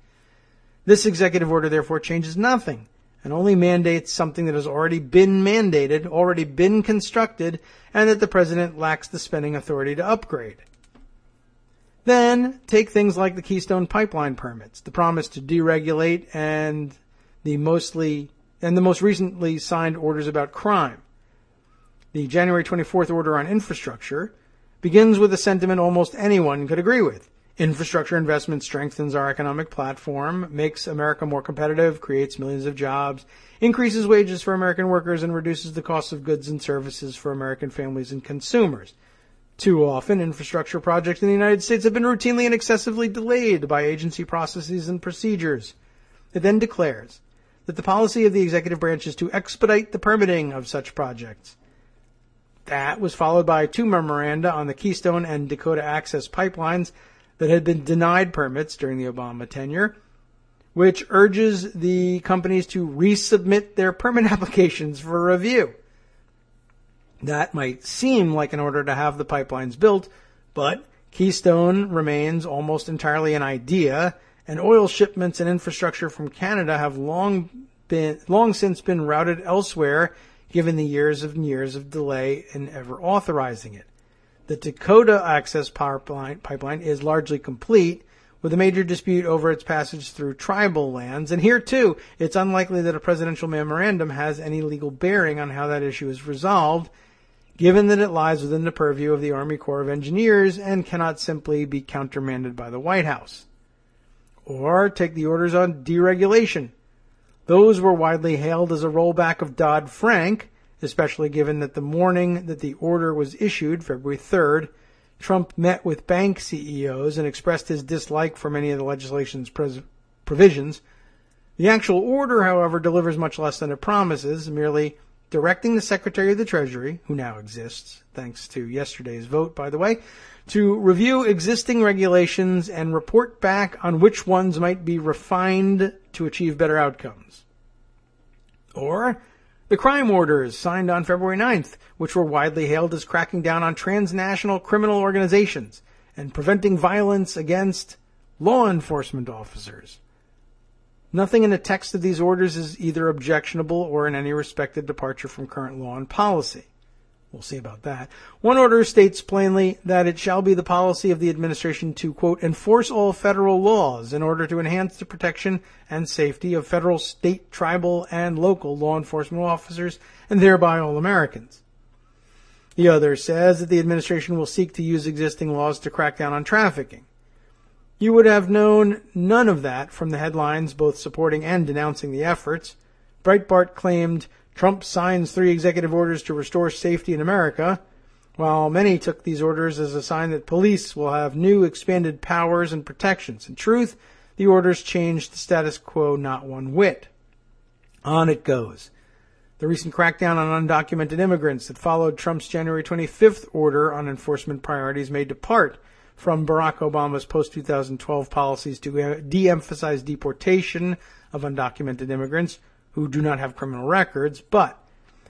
This executive order, therefore, changes nothing and only mandates something that has already been mandated, already been constructed, and that the president lacks the spending authority to upgrade. Then, take things like the Keystone Pipeline permits, the promise to deregulate, and the most recently signed orders about crime. The January 24th order on infrastructure begins with a sentiment almost anyone could agree with. Infrastructure investment strengthens our economic platform, makes America more competitive, creates millions of jobs, increases wages for American workers, and reduces the cost of goods and services for American families and consumers. Too often, infrastructure projects in the United States have been routinely and excessively delayed by agency processes and procedures. It then declares that the policy of the executive branch is to expedite the permitting of such projects. That was followed by 2 memoranda on the Keystone and Dakota Access pipelines that had been denied permits during the Obama tenure, which urges the companies to resubmit their permit applications for review. That might seem like an order to have the pipelines built, but Keystone remains almost entirely an idea, and oil shipments and infrastructure from Canada have long since been routed elsewhere, given the years of delay in ever authorizing it. The Dakota Access pipeline is largely complete, with a major dispute over its passage through tribal lands, and here too, it's unlikely that a presidential memorandum has any legal bearing on how that issue is resolved, given that it lies within the purview of the Army Corps of Engineers and cannot simply be countermanded by the White House. Or take the orders on deregulation. Those were widely hailed as a rollback of Dodd-Frank, especially given that the morning that the order was issued, February 3rd, Trump met with bank CEOs and expressed his dislike for many of the legislation's provisions. The actual order, however, delivers much less than it promises, merely directing the Secretary of the Treasury, who now exists, thanks to yesterday's vote, by the way, to review existing regulations and report back on which ones might be refined to achieve better outcomes. Or the crime orders signed on February 9th, which were widely hailed as cracking down on transnational criminal organizations and preventing violence against law enforcement officers. Nothing in the text of these orders is either objectionable or in any respect a departure from current law and policy. We'll see about that. One order states plainly that it shall be the policy of the administration to, quote, enforce all federal laws in order to enhance the protection and safety of federal, state, tribal, and local law enforcement officers, and thereby all Americans. The other says that the administration will seek to use existing laws to crack down on trafficking. You would have known none of that from the headlines both supporting and denouncing the efforts. Breitbart claimed Trump signs 3 executive orders to restore safety in America, while many took these orders as a sign that police will have new expanded powers and protections. In truth, the orders changed the status quo not one whit. On it goes. The recent crackdown on undocumented immigrants that followed Trump's January 25th order on enforcement priorities may depart from Barack Obama's post-2012 policies to de-emphasize deportation of undocumented immigrants who do not have criminal records, but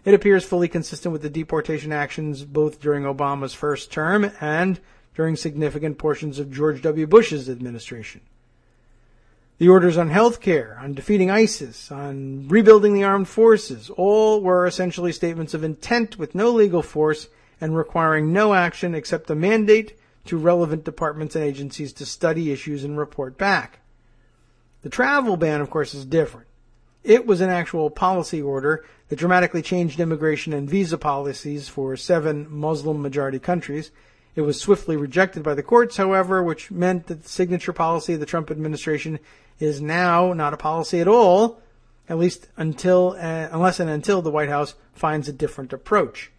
it appears fully consistent with the deportation actions both during Obama's first term and during significant portions of George W. Bush's administration. The orders on health care, on defeating ISIS, on rebuilding the armed forces, all were essentially statements of intent with no legal force and requiring no action except a mandate to relevant departments and agencies to study issues and report back. The travel ban, of course, is different. It was an actual policy order that dramatically changed immigration and visa policies for 7 Muslim-majority countries. It was swiftly rejected by the courts, however, which meant that the signature policy of the Trump administration is now not a policy at all, at least unless and until the White House finds a different approach.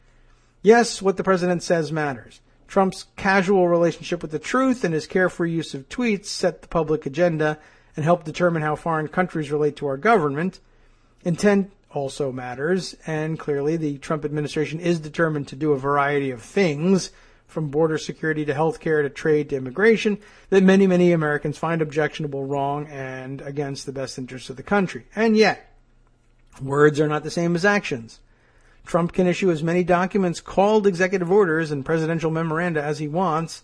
Yes, what the president says matters. Trump's casual relationship with the truth and his carefree use of tweets set the public agenda and help determine how foreign countries relate to our government. Intent also matters, and clearly the Trump administration is determined to do a variety of things, from border security to healthcare to trade to immigration, that many, many Americans find objectionable, wrong, and against the best interests of the country. And yet, words are not the same as actions. Trump can issue as many documents called executive orders and presidential memoranda as he wants.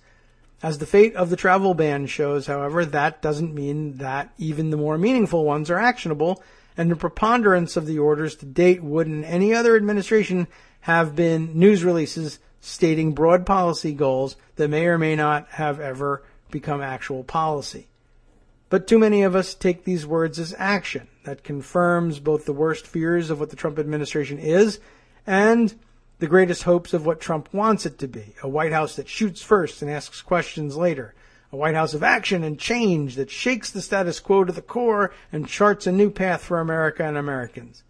As the fate of the travel ban shows, however, that doesn't mean that even the more meaningful ones are actionable, and the preponderance of the orders to date would in any other administration have been news releases stating broad policy goals that may or may not have ever become actual policy. But too many of us take these words as action that confirms both the worst fears of what the Trump administration is and the greatest hopes of what Trump wants it to be, a White House that shoots first and asks questions later, a White House of action and change that shakes the status quo to the core and charts a new path for America and Americans.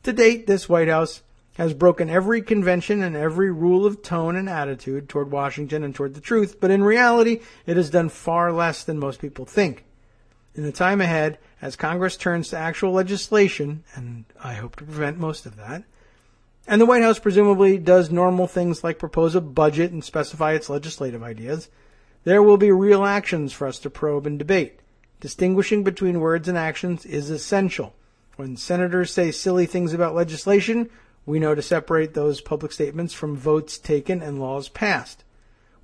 To date, this White House has broken every convention and every rule of tone and attitude toward Washington and toward the truth, but in reality, it has done far less than most people think. In the time ahead, as Congress turns to actual legislation, and I hope to prevent most of that, and the White House presumably does normal things like propose a budget and specify its legislative ideas, there will be real actions for us to probe and debate. Distinguishing between words and actions is essential. When senators say silly things about legislation, we know to separate those public statements from votes taken and laws passed.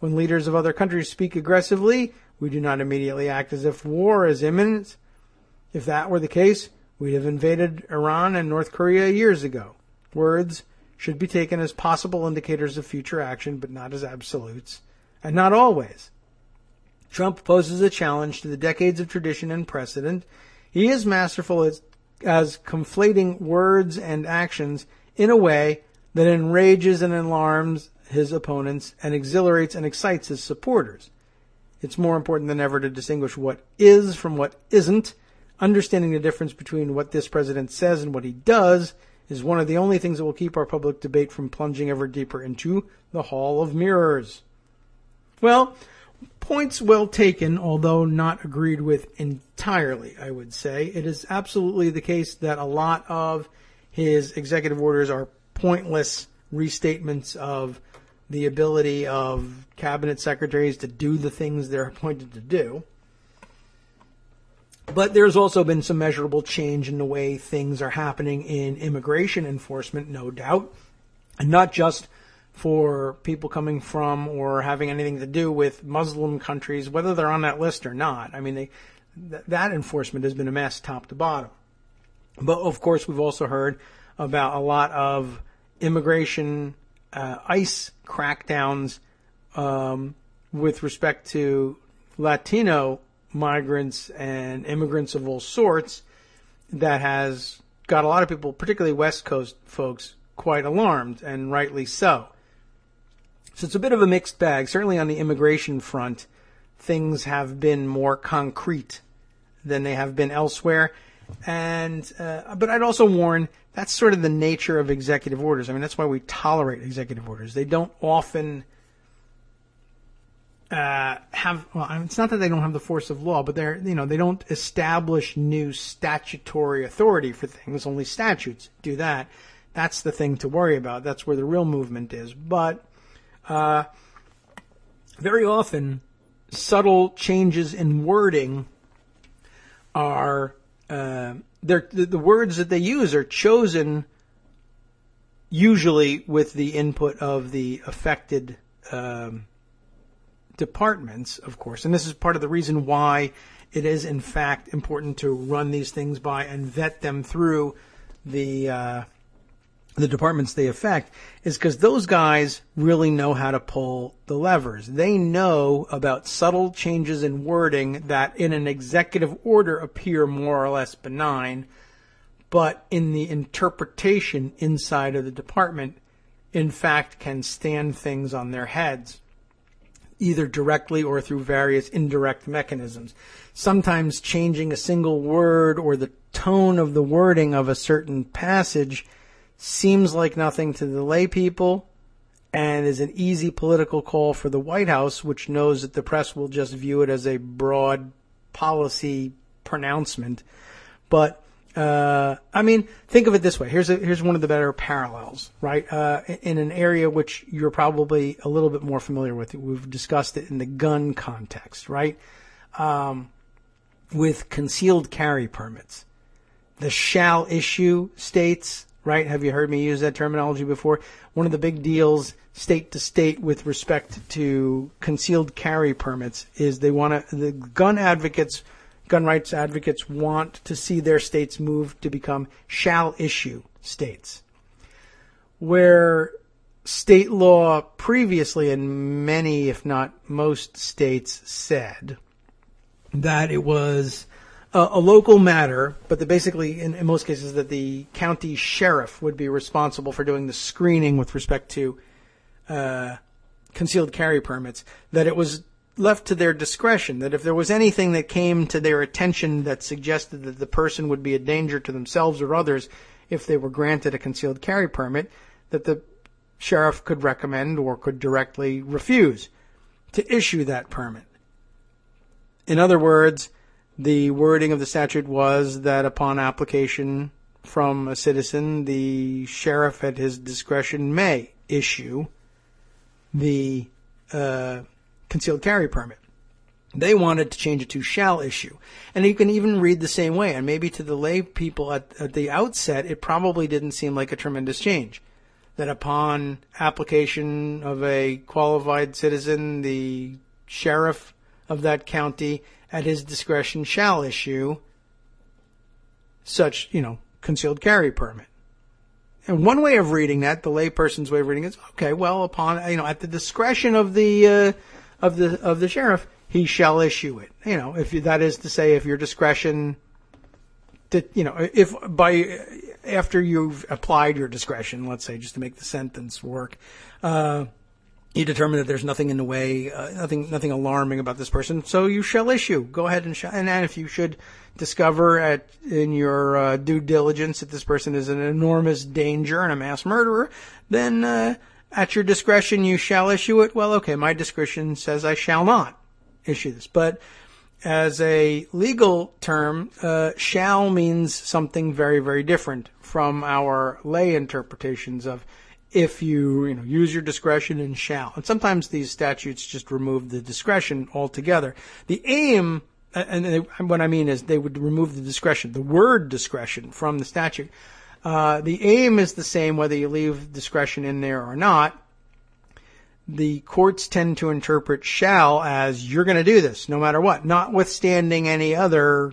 When leaders of other countries speak aggressively, we do not immediately act as if war is imminent. If that were the case, we'd have invaded Iran and North Korea years ago. Words should be taken as possible indicators of future action, but not as absolutes, and not always. Trump poses a challenge to the decades of tradition and precedent. He is masterful as conflating words and actions in a way that enrages and alarms his opponents and exhilarates and excites his supporters. It's more important than ever to distinguish what is from what isn't. Understanding the difference between what this president says and what he does is one of the only things that will keep our public debate from plunging ever deeper into the Hall of Mirrors. Well, points well taken, although not agreed with entirely, I would say. It is absolutely the case that a lot of his executive orders are pointless restatements of the ability of cabinet secretaries to do the things they're appointed to do. But there's also been some measurable change in the way things are happening in immigration enforcement, no doubt. And not just for people coming from or having anything to do with Muslim countries, whether they're on that list or not. I mean, that enforcement has been a mess top to bottom. But, of course, we've also heard about a lot of immigration ICE crackdowns with respect to Latino migrants and immigrants of all sorts that has got a lot of people, particularly West Coast folks, quite alarmed, and rightly so. So it's a bit of a mixed bag. Certainly on the immigration front, things have been more concrete than they have been elsewhere. And but I'd also warn, that's sort of the nature of executive orders. I mean, that's why we tolerate executive orders. They don't often it's not that they don't have the force of law, but they don't establish new statutory authority for things. Only statutes do that. That's the thing to worry about. That's where the real movement is. But very often, subtle changes in wording are the words that they use are chosen usually with the input of the affected departments, of course. And this is part of the reason why it is, in fact, important to run these things by and vet them through the departments they affect, is because those guys really know how to pull the levers. They know about subtle changes in wording that in an executive order appear more or less benign, but in the interpretation inside of the department, in fact, can stand things on their heads, either directly or through various indirect mechanisms. Sometimes changing a single word or the tone of the wording of a certain passage seems like nothing to the lay people and is an easy political call for the White House, which knows that the press will just view it as a broad policy pronouncement. But I mean, think of it this way. Here's one of the better parallels, right? In an area which you're probably a little bit more familiar with. We've discussed it in the gun context, right? With concealed carry permits. The shall issue states, right? Have you heard me use that terminology before? One of the big deals state to state with respect to concealed carry permits is the gun rights advocates want to see their states move to become shall issue states, where state law previously in many, if not most states, said that it was a local matter, but that basically in most cases that the county sheriff would be responsible for doing the screening with respect to concealed carry permits, that it was left to their discretion, that if there was anything that came to their attention that suggested that the person would be a danger to themselves or others if they were granted a concealed carry permit, that the sheriff could recommend or could directly refuse to issue that permit. In other words, the wording of the statute was that upon application from a citizen, the sheriff at his discretion may issue the concealed carry permit. They wanted to change it to shall issue. And you can even read the same way. And maybe to the lay people at the outset, it probably didn't seem like a tremendous change. That upon application of a qualified citizen, the sheriff of that county at his discretion shall issue such, concealed carry permit. And one way of reading that, the layperson's way of reading it, is okay. Well, upon at the discretion of the sheriff, he shall issue it. If that is to say, if your discretion, after you've applied your discretion, let's say, just to make the sentence work, you determine that there's nothing in the way, nothing alarming about this person, so you shall issue. Go ahead and if you should discover in your due diligence that this person is an enormous danger and a mass murderer, then at your discretion you shall issue it. Well, okay, my discretion says I shall not issue this, but as a legal term, shall means something very, very different from our lay interpretations of if you use your discretion and shall. And sometimes these statutes just remove the discretion altogether. The aim, and what I mean is they would remove the discretion, the word discretion from the statute. The aim is the same whether you leave discretion in there or not. The courts tend to interpret shall as you're going to do this no matter what, notwithstanding any other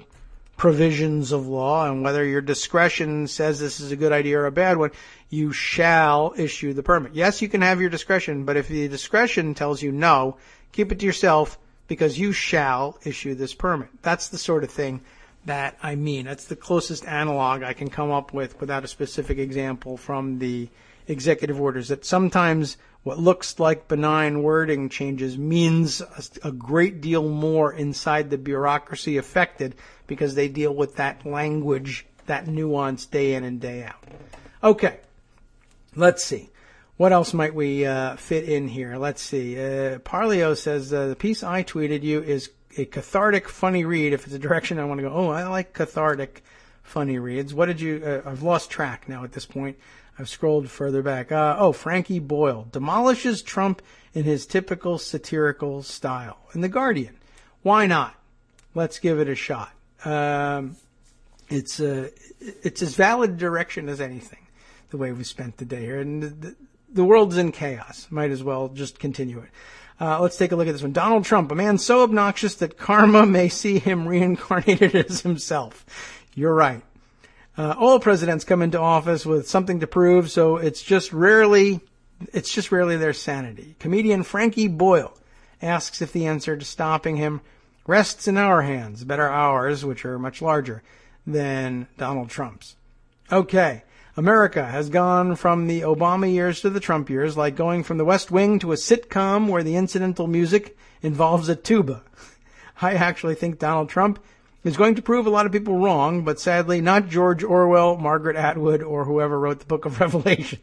provisions of law, and whether your discretion says this is a good idea or a bad one, you shall issue the permit. Yes, you can have your discretion, but if the discretion tells you no, keep it to yourself because you shall issue this permit. That's the sort of thing that I mean. That's the closest analog I can come up with without a specific example from the executive orders, that sometimes what looks like benign wording changes means a great deal more inside the bureaucracy affected because they deal with that language, that nuance day in and day out. Okay, let's see. What else might we fit in here? Let's see. Parlio says, the piece I tweeted you is a cathartic, funny read. If it's a direction I want to go, I like cathartic, funny reads. What did you, I've lost track now at this point. I've scrolled further back. Frankie Boyle demolishes Trump in his typical satirical style. In The Guardian. Why not? Let's give it a shot. It's as valid direction as anything, the way we spent the day here. And the world's in chaos. Might as well just continue it. Let's take a look at this one. Donald Trump, a man so obnoxious that karma may see him reincarnated as himself. You're right. All presidents come into office with something to prove, so it's just rarely their sanity. Comedian Frankie Boyle asks if the answer to stopping him rests in our hands, better ours, which are much larger than Donald Trump's. Okay, America has gone from the Obama years to the Trump years, like going from the West Wing to a sitcom where the incidental music involves a tuba. I actually think Donald Trump is going to prove a lot of people wrong, but sadly not George Orwell, Margaret Atwood, or whoever wrote the Book of Revelation.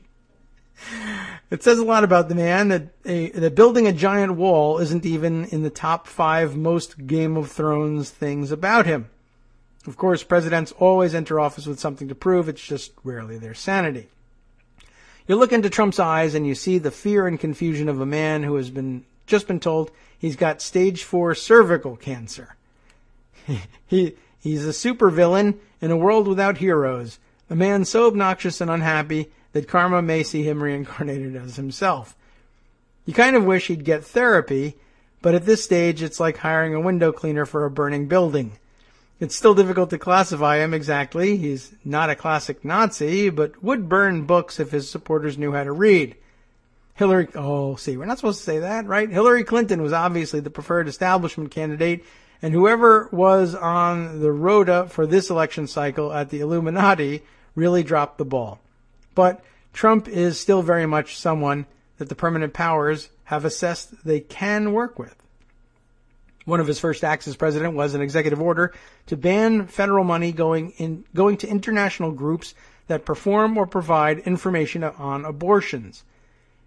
It says a lot about the man that building a giant wall isn't even in the top 5 most Game of Thrones things about him. Of course, presidents always enter office with something to prove. It's just rarely their sanity. You look into Trump's eyes and you see the fear and confusion of a man who has just been told he's got stage 4 cervical cancer. He's a supervillain in a world without heroes, a man so obnoxious and unhappy that karma may see him reincarnated as himself. You kind of wish he'd get therapy, but at this stage it's like hiring a window cleaner for a burning building. It's still difficult to classify him exactly. He's not a classic Nazi, but would burn books if his supporters knew how to read. We're not supposed to say that, right? Hillary Clinton was obviously the preferred establishment candidate, and whoever was on the rota for this election cycle at the Illuminati really dropped the ball. But Trump is still very much someone that the permanent powers have assessed they can work with. One of his first acts as president was an executive order to ban federal money going to international groups that perform or provide information on abortions,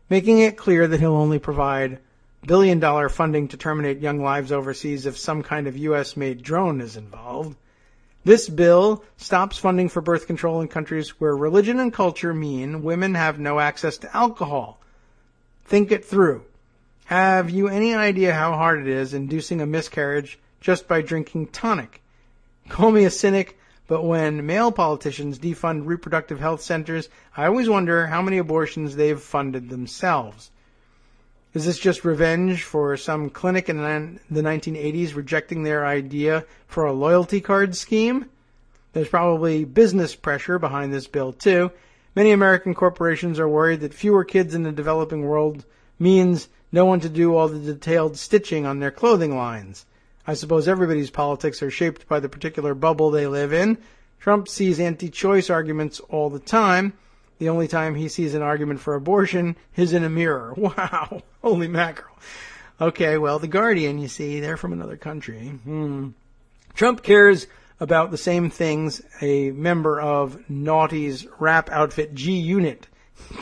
making it clear that he'll only provide billion funding to terminate young lives overseas if some kind of U.S.-made drone is involved. This bill stops funding for birth control in countries where religion and culture mean women have no access to alcohol. Think it through. Have you any idea how hard it is inducing a miscarriage just by drinking tonic? Call me a cynic, but when male politicians defund reproductive health centers, I always wonder how many abortions they've funded themselves. Is this just revenge for some clinic in the 1980s rejecting their idea for a loyalty card scheme? There's probably business pressure behind this bill, too. Many American corporations are worried that fewer kids in the developing world means no one to do all the detailed stitching on their clothing lines. I suppose everybody's politics are shaped by the particular bubble they live in. Trump sees anti-choice arguments all the time. The only time he sees an argument for abortion is in a mirror. Wow. Holy mackerel. Okay, well, The Guardian, you see, they're from another country. Trump cares about the same things a member of Naughty's rap outfit G-Unit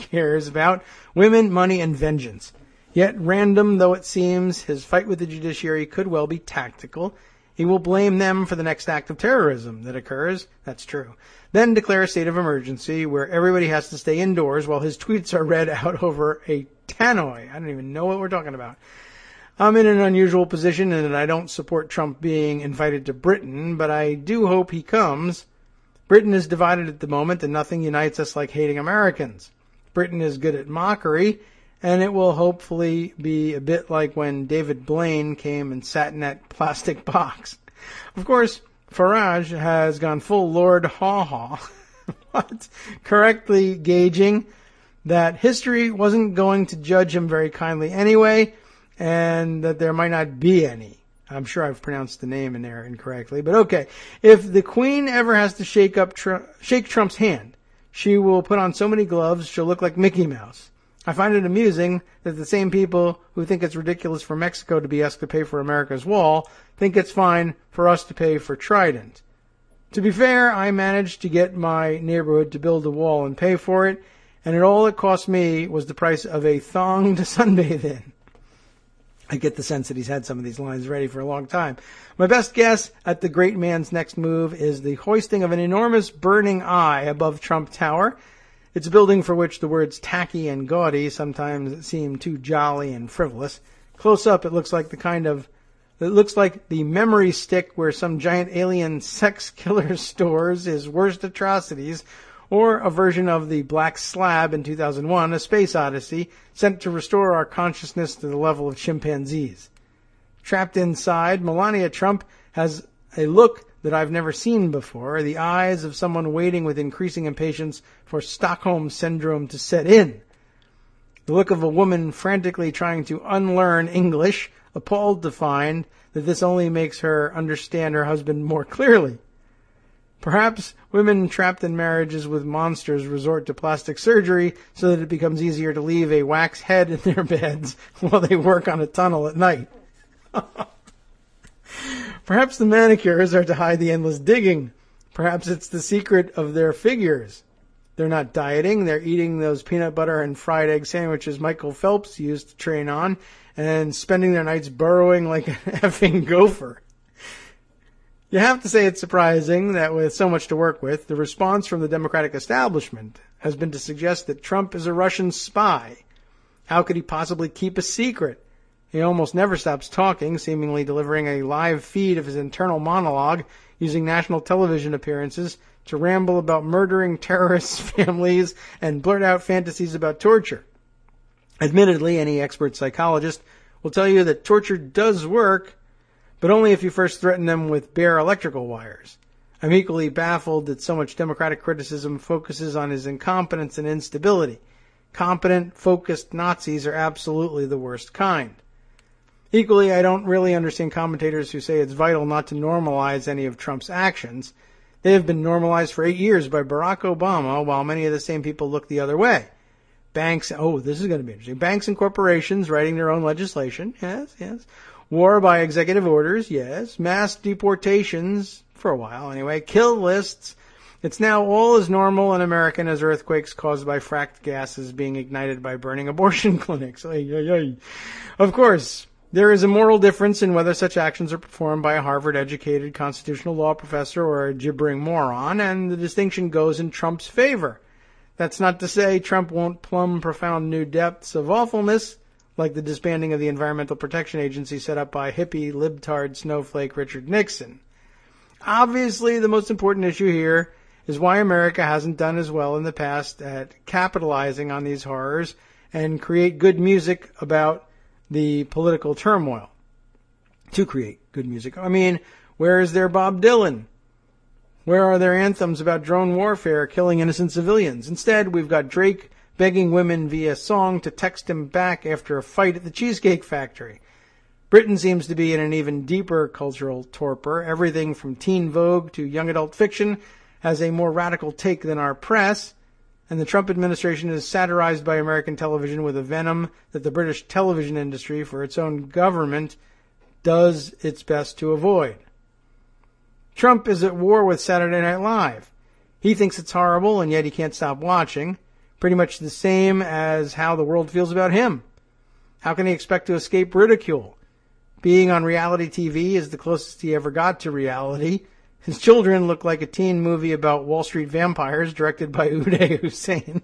cares about: women, money, and vengeance. Yet, random though it seems, his fight with the judiciary could well be tactical. He will blame them for the next act of terrorism that occurs. That's true. Then declare a state of emergency where everybody has to stay indoors while his tweets are read out over a tannoy. I don't even know what we're talking about. I'm in an unusual position in that I don't support Trump being invited to Britain, but I do hope he comes. Britain is divided at the moment, and nothing unites us like hating Americans. Britain is good at mockery, and it will hopefully be a bit like when David Blaine came and sat in that plastic box. Of course, Farage has gone full Lord Haw-Haw, correctly gauging that history wasn't going to judge him very kindly anyway, and that there might not be any. I'm sure I've pronounced the name in there incorrectly, but okay. If the Queen ever has to shake Trump's hand, she will put on so many gloves she'll look like Mickey Mouse. I find it amusing that the same people who think it's ridiculous for Mexico to be asked to pay for America's wall think it's fine for us to pay for Trident. To be fair, I managed to get my neighborhood to build a wall and pay for it, and all it cost me was the price of a thong to sunbathe in. I get the sense that he's had some of these lines ready for a long time. My best guess at the great man's next move is the hoisting of an enormous burning eye above Trump Tower. It's a building for which the words tacky and gaudy sometimes seem too jolly and frivolous. Close up, it looks like the memory stick where some giant alien sex killer stores his worst atrocities, or a version of the Black Slab in 2001, A Space Odyssey, sent to restore our consciousness to the level of chimpanzees. Trapped inside, Melania Trump has a look that I've never seen before, the eyes of someone waiting with increasing impatience for Stockholm Syndrome to set in. The look of a woman frantically trying to unlearn English, appalled to find that this only makes her understand her husband more clearly. Perhaps women trapped in marriages with monsters resort to plastic surgery so that it becomes easier to leave a wax head in their beds while they work on a tunnel at night. Perhaps the manicures are to hide the endless digging. Perhaps it's the secret of their figures. They're not dieting. They're eating those peanut butter and fried egg sandwiches Michael Phelps used to train on and spending their nights burrowing like an effing gopher. You have to say it's surprising that with so much to work with, the response from the Democratic establishment has been to suggest that Trump is a Russian spy. How could he possibly keep a secret? He almost never stops talking, seemingly delivering a live feed of his internal monologue, using national television appearances to ramble about murdering terrorists' families and blurt out fantasies about torture. Admittedly, any expert psychologist will tell you that torture does work, but only if you first threaten them with bare electrical wires. I'm equally baffled that so much Democratic criticism focuses on his incompetence and instability. Competent, focused Nazis are absolutely the worst kind. Equally, I don't really understand commentators who say it's vital not to normalize any of Trump's actions. They have been normalized for 8 years by Barack Obama, while many of the same people look the other way. Banks, this is going to be interesting. Banks and corporations writing their own legislation, yes. War by executive orders, yes. Mass deportations, for a while anyway. Kill lists. It's now all as normal in America as earthquakes caused by fracked gases being ignited by burning abortion clinics. Ay, ay, ay. Of course, there is a moral difference in whether such actions are performed by a Harvard-educated constitutional law professor or a gibbering moron, and the distinction goes in Trump's favor. That's not to say Trump won't plumb profound new depths of awfulness, like the disbanding of the Environmental Protection Agency set up by hippie, libtard, snowflake Richard Nixon. Obviously, the most important issue here is why America hasn't done as well in the past at capitalizing on these horrors and create good music about the political turmoil. To create good music. I mean, where is there Bob Dylan? Where are their anthems about drone warfare killing innocent civilians? Instead, we've got Drake begging women via song to text him back after a fight at the Cheesecake Factory. Britain seems to be in an even deeper cultural torpor. Everything from teen Vogue to young adult fiction has a more radical take than our press, and the Trump administration is satirized by American television with a venom that the British television industry, for its own government, does its best to avoid. Trump is at war with Saturday Night Live. He thinks it's horrible, and yet he can't stop watching. Pretty much the same as how the world feels about him. How can he expect to escape ridicule? Being on reality TV is the closest he ever got to reality. His children look like a teen movie about Wall Street vampires directed by Uday Hussein.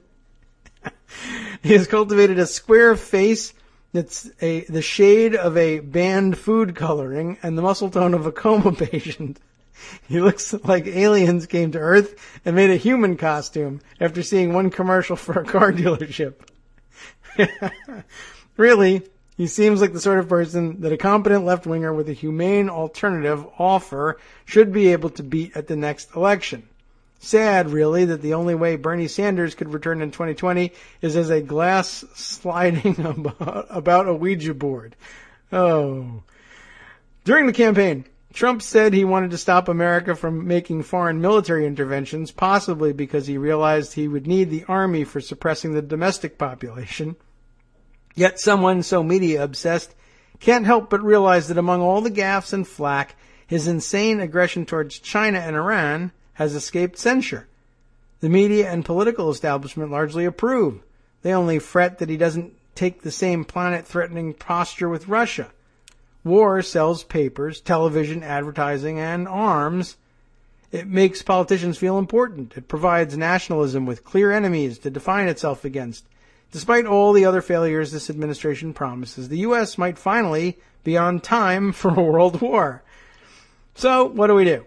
He has cultivated a square face that's the shade of a banned food coloring and the muscle tone of a coma patient. He looks like aliens came to Earth and made a human costume after seeing one commercial for a car dealership. Really, he seems like the sort of person that a competent left-winger with a humane alternative offer should be able to beat at the next election. Sad, really, that the only way Bernie Sanders could return in 2020 is as a glass sliding about a Ouija board. Oh. During the campaign, Trump said he wanted to stop America from making foreign military interventions, possibly because he realized he would need the army for suppressing the domestic population. Yet someone so media-obsessed can't help but realize that among all the gaffes and flack, his insane aggression towards China and Iran has escaped censure. The media and political establishment largely approve. They only fret that he doesn't take the same planet-threatening posture with Russia. War sells papers, television, advertising, and arms. It makes politicians feel important. It provides nationalism with clear enemies to define itself against. Despite all the other failures this administration promises, the U.S. might finally be on time for a world war. So, what do?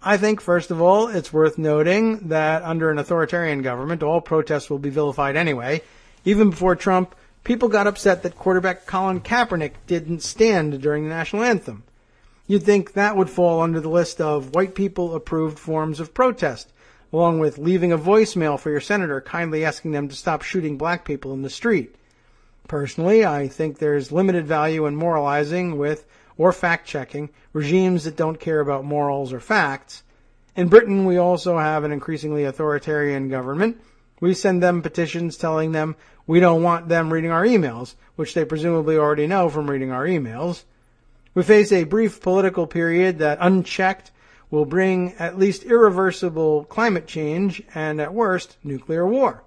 I think, first of all, it's worth noting that under an authoritarian government, all protests will be vilified anyway. Even before Trump, people got upset that quarterback Colin Kaepernick didn't stand during the national anthem. You'd think that would fall under the list of white people-approved forms of protest, along with leaving a voicemail for your senator kindly asking them to stop shooting black people in the street. Personally, I think there's limited value in moralizing with or fact-checking regimes that don't care about morals or facts. In Britain, we also have an increasingly authoritarian government. We send them petitions telling them we don't want them reading our emails, which they presumably already know from reading our emails. We face a brief political period that, unchecked, will bring at least irreversible climate change and, at worst, nuclear war.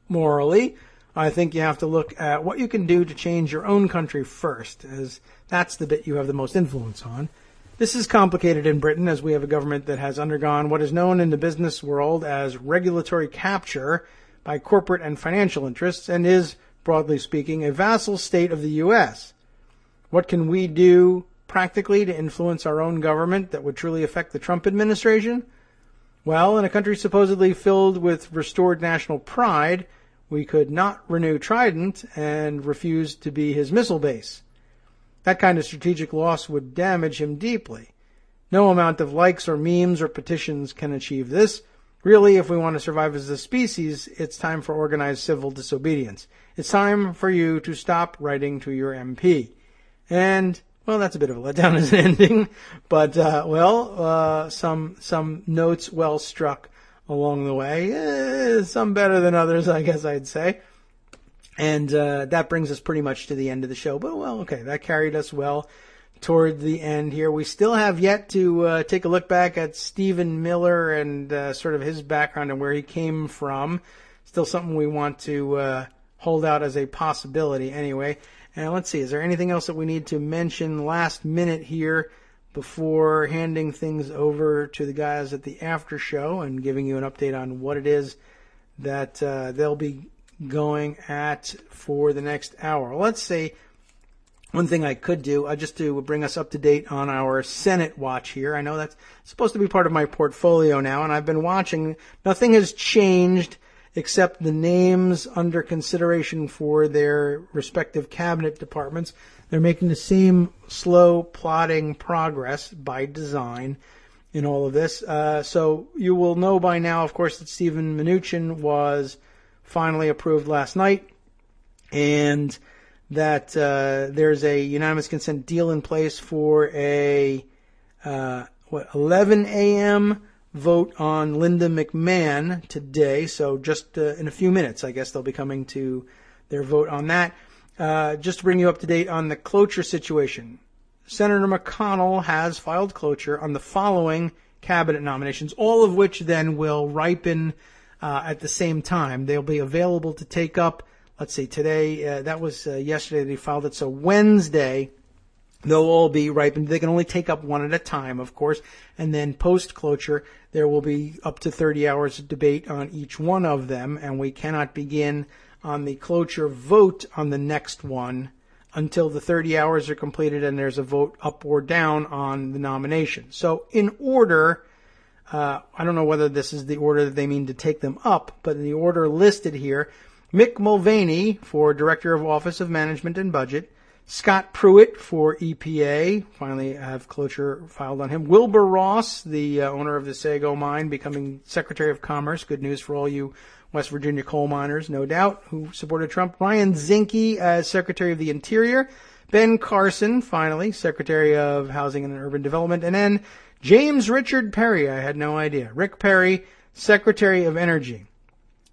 Morally, I think you have to look at what you can do to change your own country first, as that's the bit you have the most influence on. This is complicated in Britain, as we have a government that has undergone what is known in the business world as regulatory capture by corporate and financial interests, and is, broadly speaking, a vassal state of the U.S. What can we do practically to influence our own government that would truly affect the Trump administration? Well, in a country supposedly filled with restored national pride, we could not renew Trident and refuse to be his missile base. That kind of strategic loss would damage him deeply. No amount of likes or memes or petitions can achieve this. Really, if we want to survive as a species, it's time for organized civil disobedience. It's time for you to stop writing to your MP. And, well, that's a bit of a letdown as an ending, but, some notes well struck along the way. Some better than others, I guess I'd say. And that brings us pretty much to the end of the show. But, well, okay, that carried us well toward the end here. We still have yet to take a look back at Stephen Miller and sort of his background and where he came from. Still something we want to hold out as a possibility anyway. And let's see, is there anything else that we need to mention last minute here before handing things over to the guys at the after show and giving you an update on what it is that they'll be going at for the next hour? Let's see. One thing I could do, just to bring us up to date on our Senate watch here. I know that's supposed to be part of my portfolio now, and I've been watching. Nothing has changed except the names under consideration for their respective cabinet departments. They're making the same slow, plodding progress by design in all of this. So you will know by now, of course, that Stephen Mnuchin was finally approved last night, and that there's a unanimous consent deal in place for a 11 a.m. vote on Linda McMahon today. So just in a few minutes, I guess they'll be coming to their vote on that. Just to bring you up to date on the cloture situation, Senator McConnell has filed cloture on the following cabinet nominations, all of which then will ripen at the same time. They'll be available to take up. Let's see, today, that was yesterday they filed it, so Wednesday they'll all be ripened. They can only take up one at a time, of course, and then post-cloture there will be up to 30 hours of debate on each one of them, and we cannot begin on the cloture vote on the next one until the 30 hours are completed and there's a vote up or down on the nomination. So in order, I don't know whether this is the order that they mean to take them up, but in the order listed here, Mick Mulvaney for Director of Office of Management and Budget, Scott Pruitt for EPA, finally have cloture filed on him, Wilbur Ross, the owner of the Sago mine, becoming Secretary of Commerce, good news for all you West Virginia coal miners, no doubt, who supported Trump, Ryan Zinke as Secretary of the Interior, Ben Carson, finally, Secretary of Housing and Urban Development, and then James Richard Perry, I had no idea, Rick Perry, Secretary of Energy.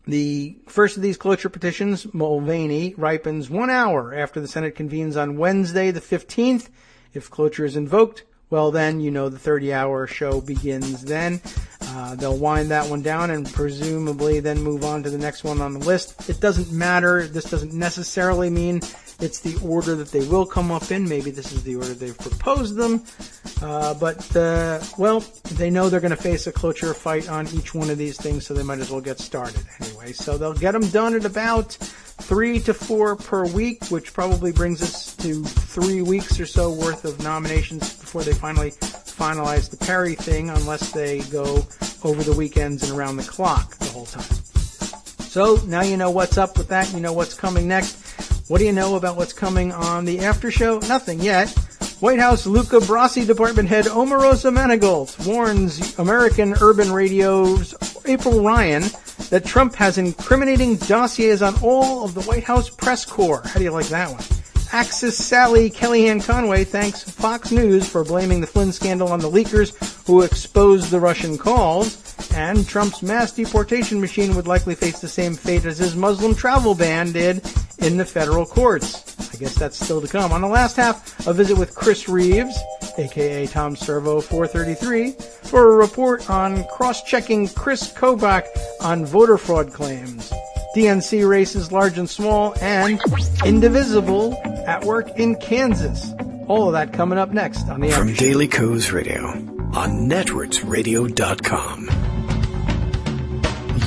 The first of these cloture petitions, Mulvaney, ripens 1 hour after the Senate convenes on Wednesday the 15th. If cloture is invoked, well then, you know the 30-hour show begins then. They'll wind that one down and presumably then move on to the next one on the list. It doesn't matter. This doesn't necessarily mean it's the order that they will come up in. Maybe this is the order they've proposed them. But they know they're going to face a cloture fight on each one of these things, so they might as well get started anyway. So they'll get them done at about 3 to 4 per week, which probably brings us to 3 weeks or so worth of nominations before they finally finalize the Perry thing, unless they go over the weekends and around the clock the whole time. So now you know what's up with that. You know what's coming next. What do you know about what's coming on the after show? Nothing yet. White House Luca Brasi Department Head Omarosa Manigault warns American Urban Radio's April Ryan that Trump has incriminating dossiers on all of the White House press corps. How do you like that one? Axis Sally Kellyanne Conway thanks Fox News for blaming the Flynn scandal on the leakers who exposed the Russian calls. And Trump's mass deportation machine would likely face the same fate as his Muslim travel ban did in the federal courts. I guess that's still to come. On the last half, a visit with Chris Reeves, a.k.a. Tom Servo 433, for a report on cross-checking Chris Kobach on voter fraud claims. DNC races large and small, and Indivisible at work in Kansas. All of that coming up next on the From After Show. Daily Co's Radio on networksradio.com.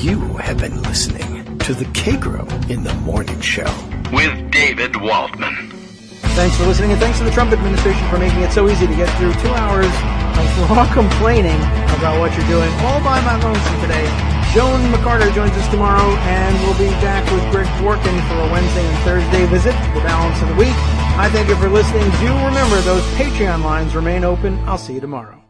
You have been listening to the Kagro in the Morning Show with David Waldman. Thanks for listening, and thanks to the Trump administration for making it so easy to get through 2 hours of raw complaining about what you're doing, all by my lonesome today. Joan McCarter joins us tomorrow, and we'll be back with Greg Dworkin for a Wednesday and Thursday visit for the balance of the week. I thank you for listening. Do remember, those Patreon lines remain open. I'll see you tomorrow.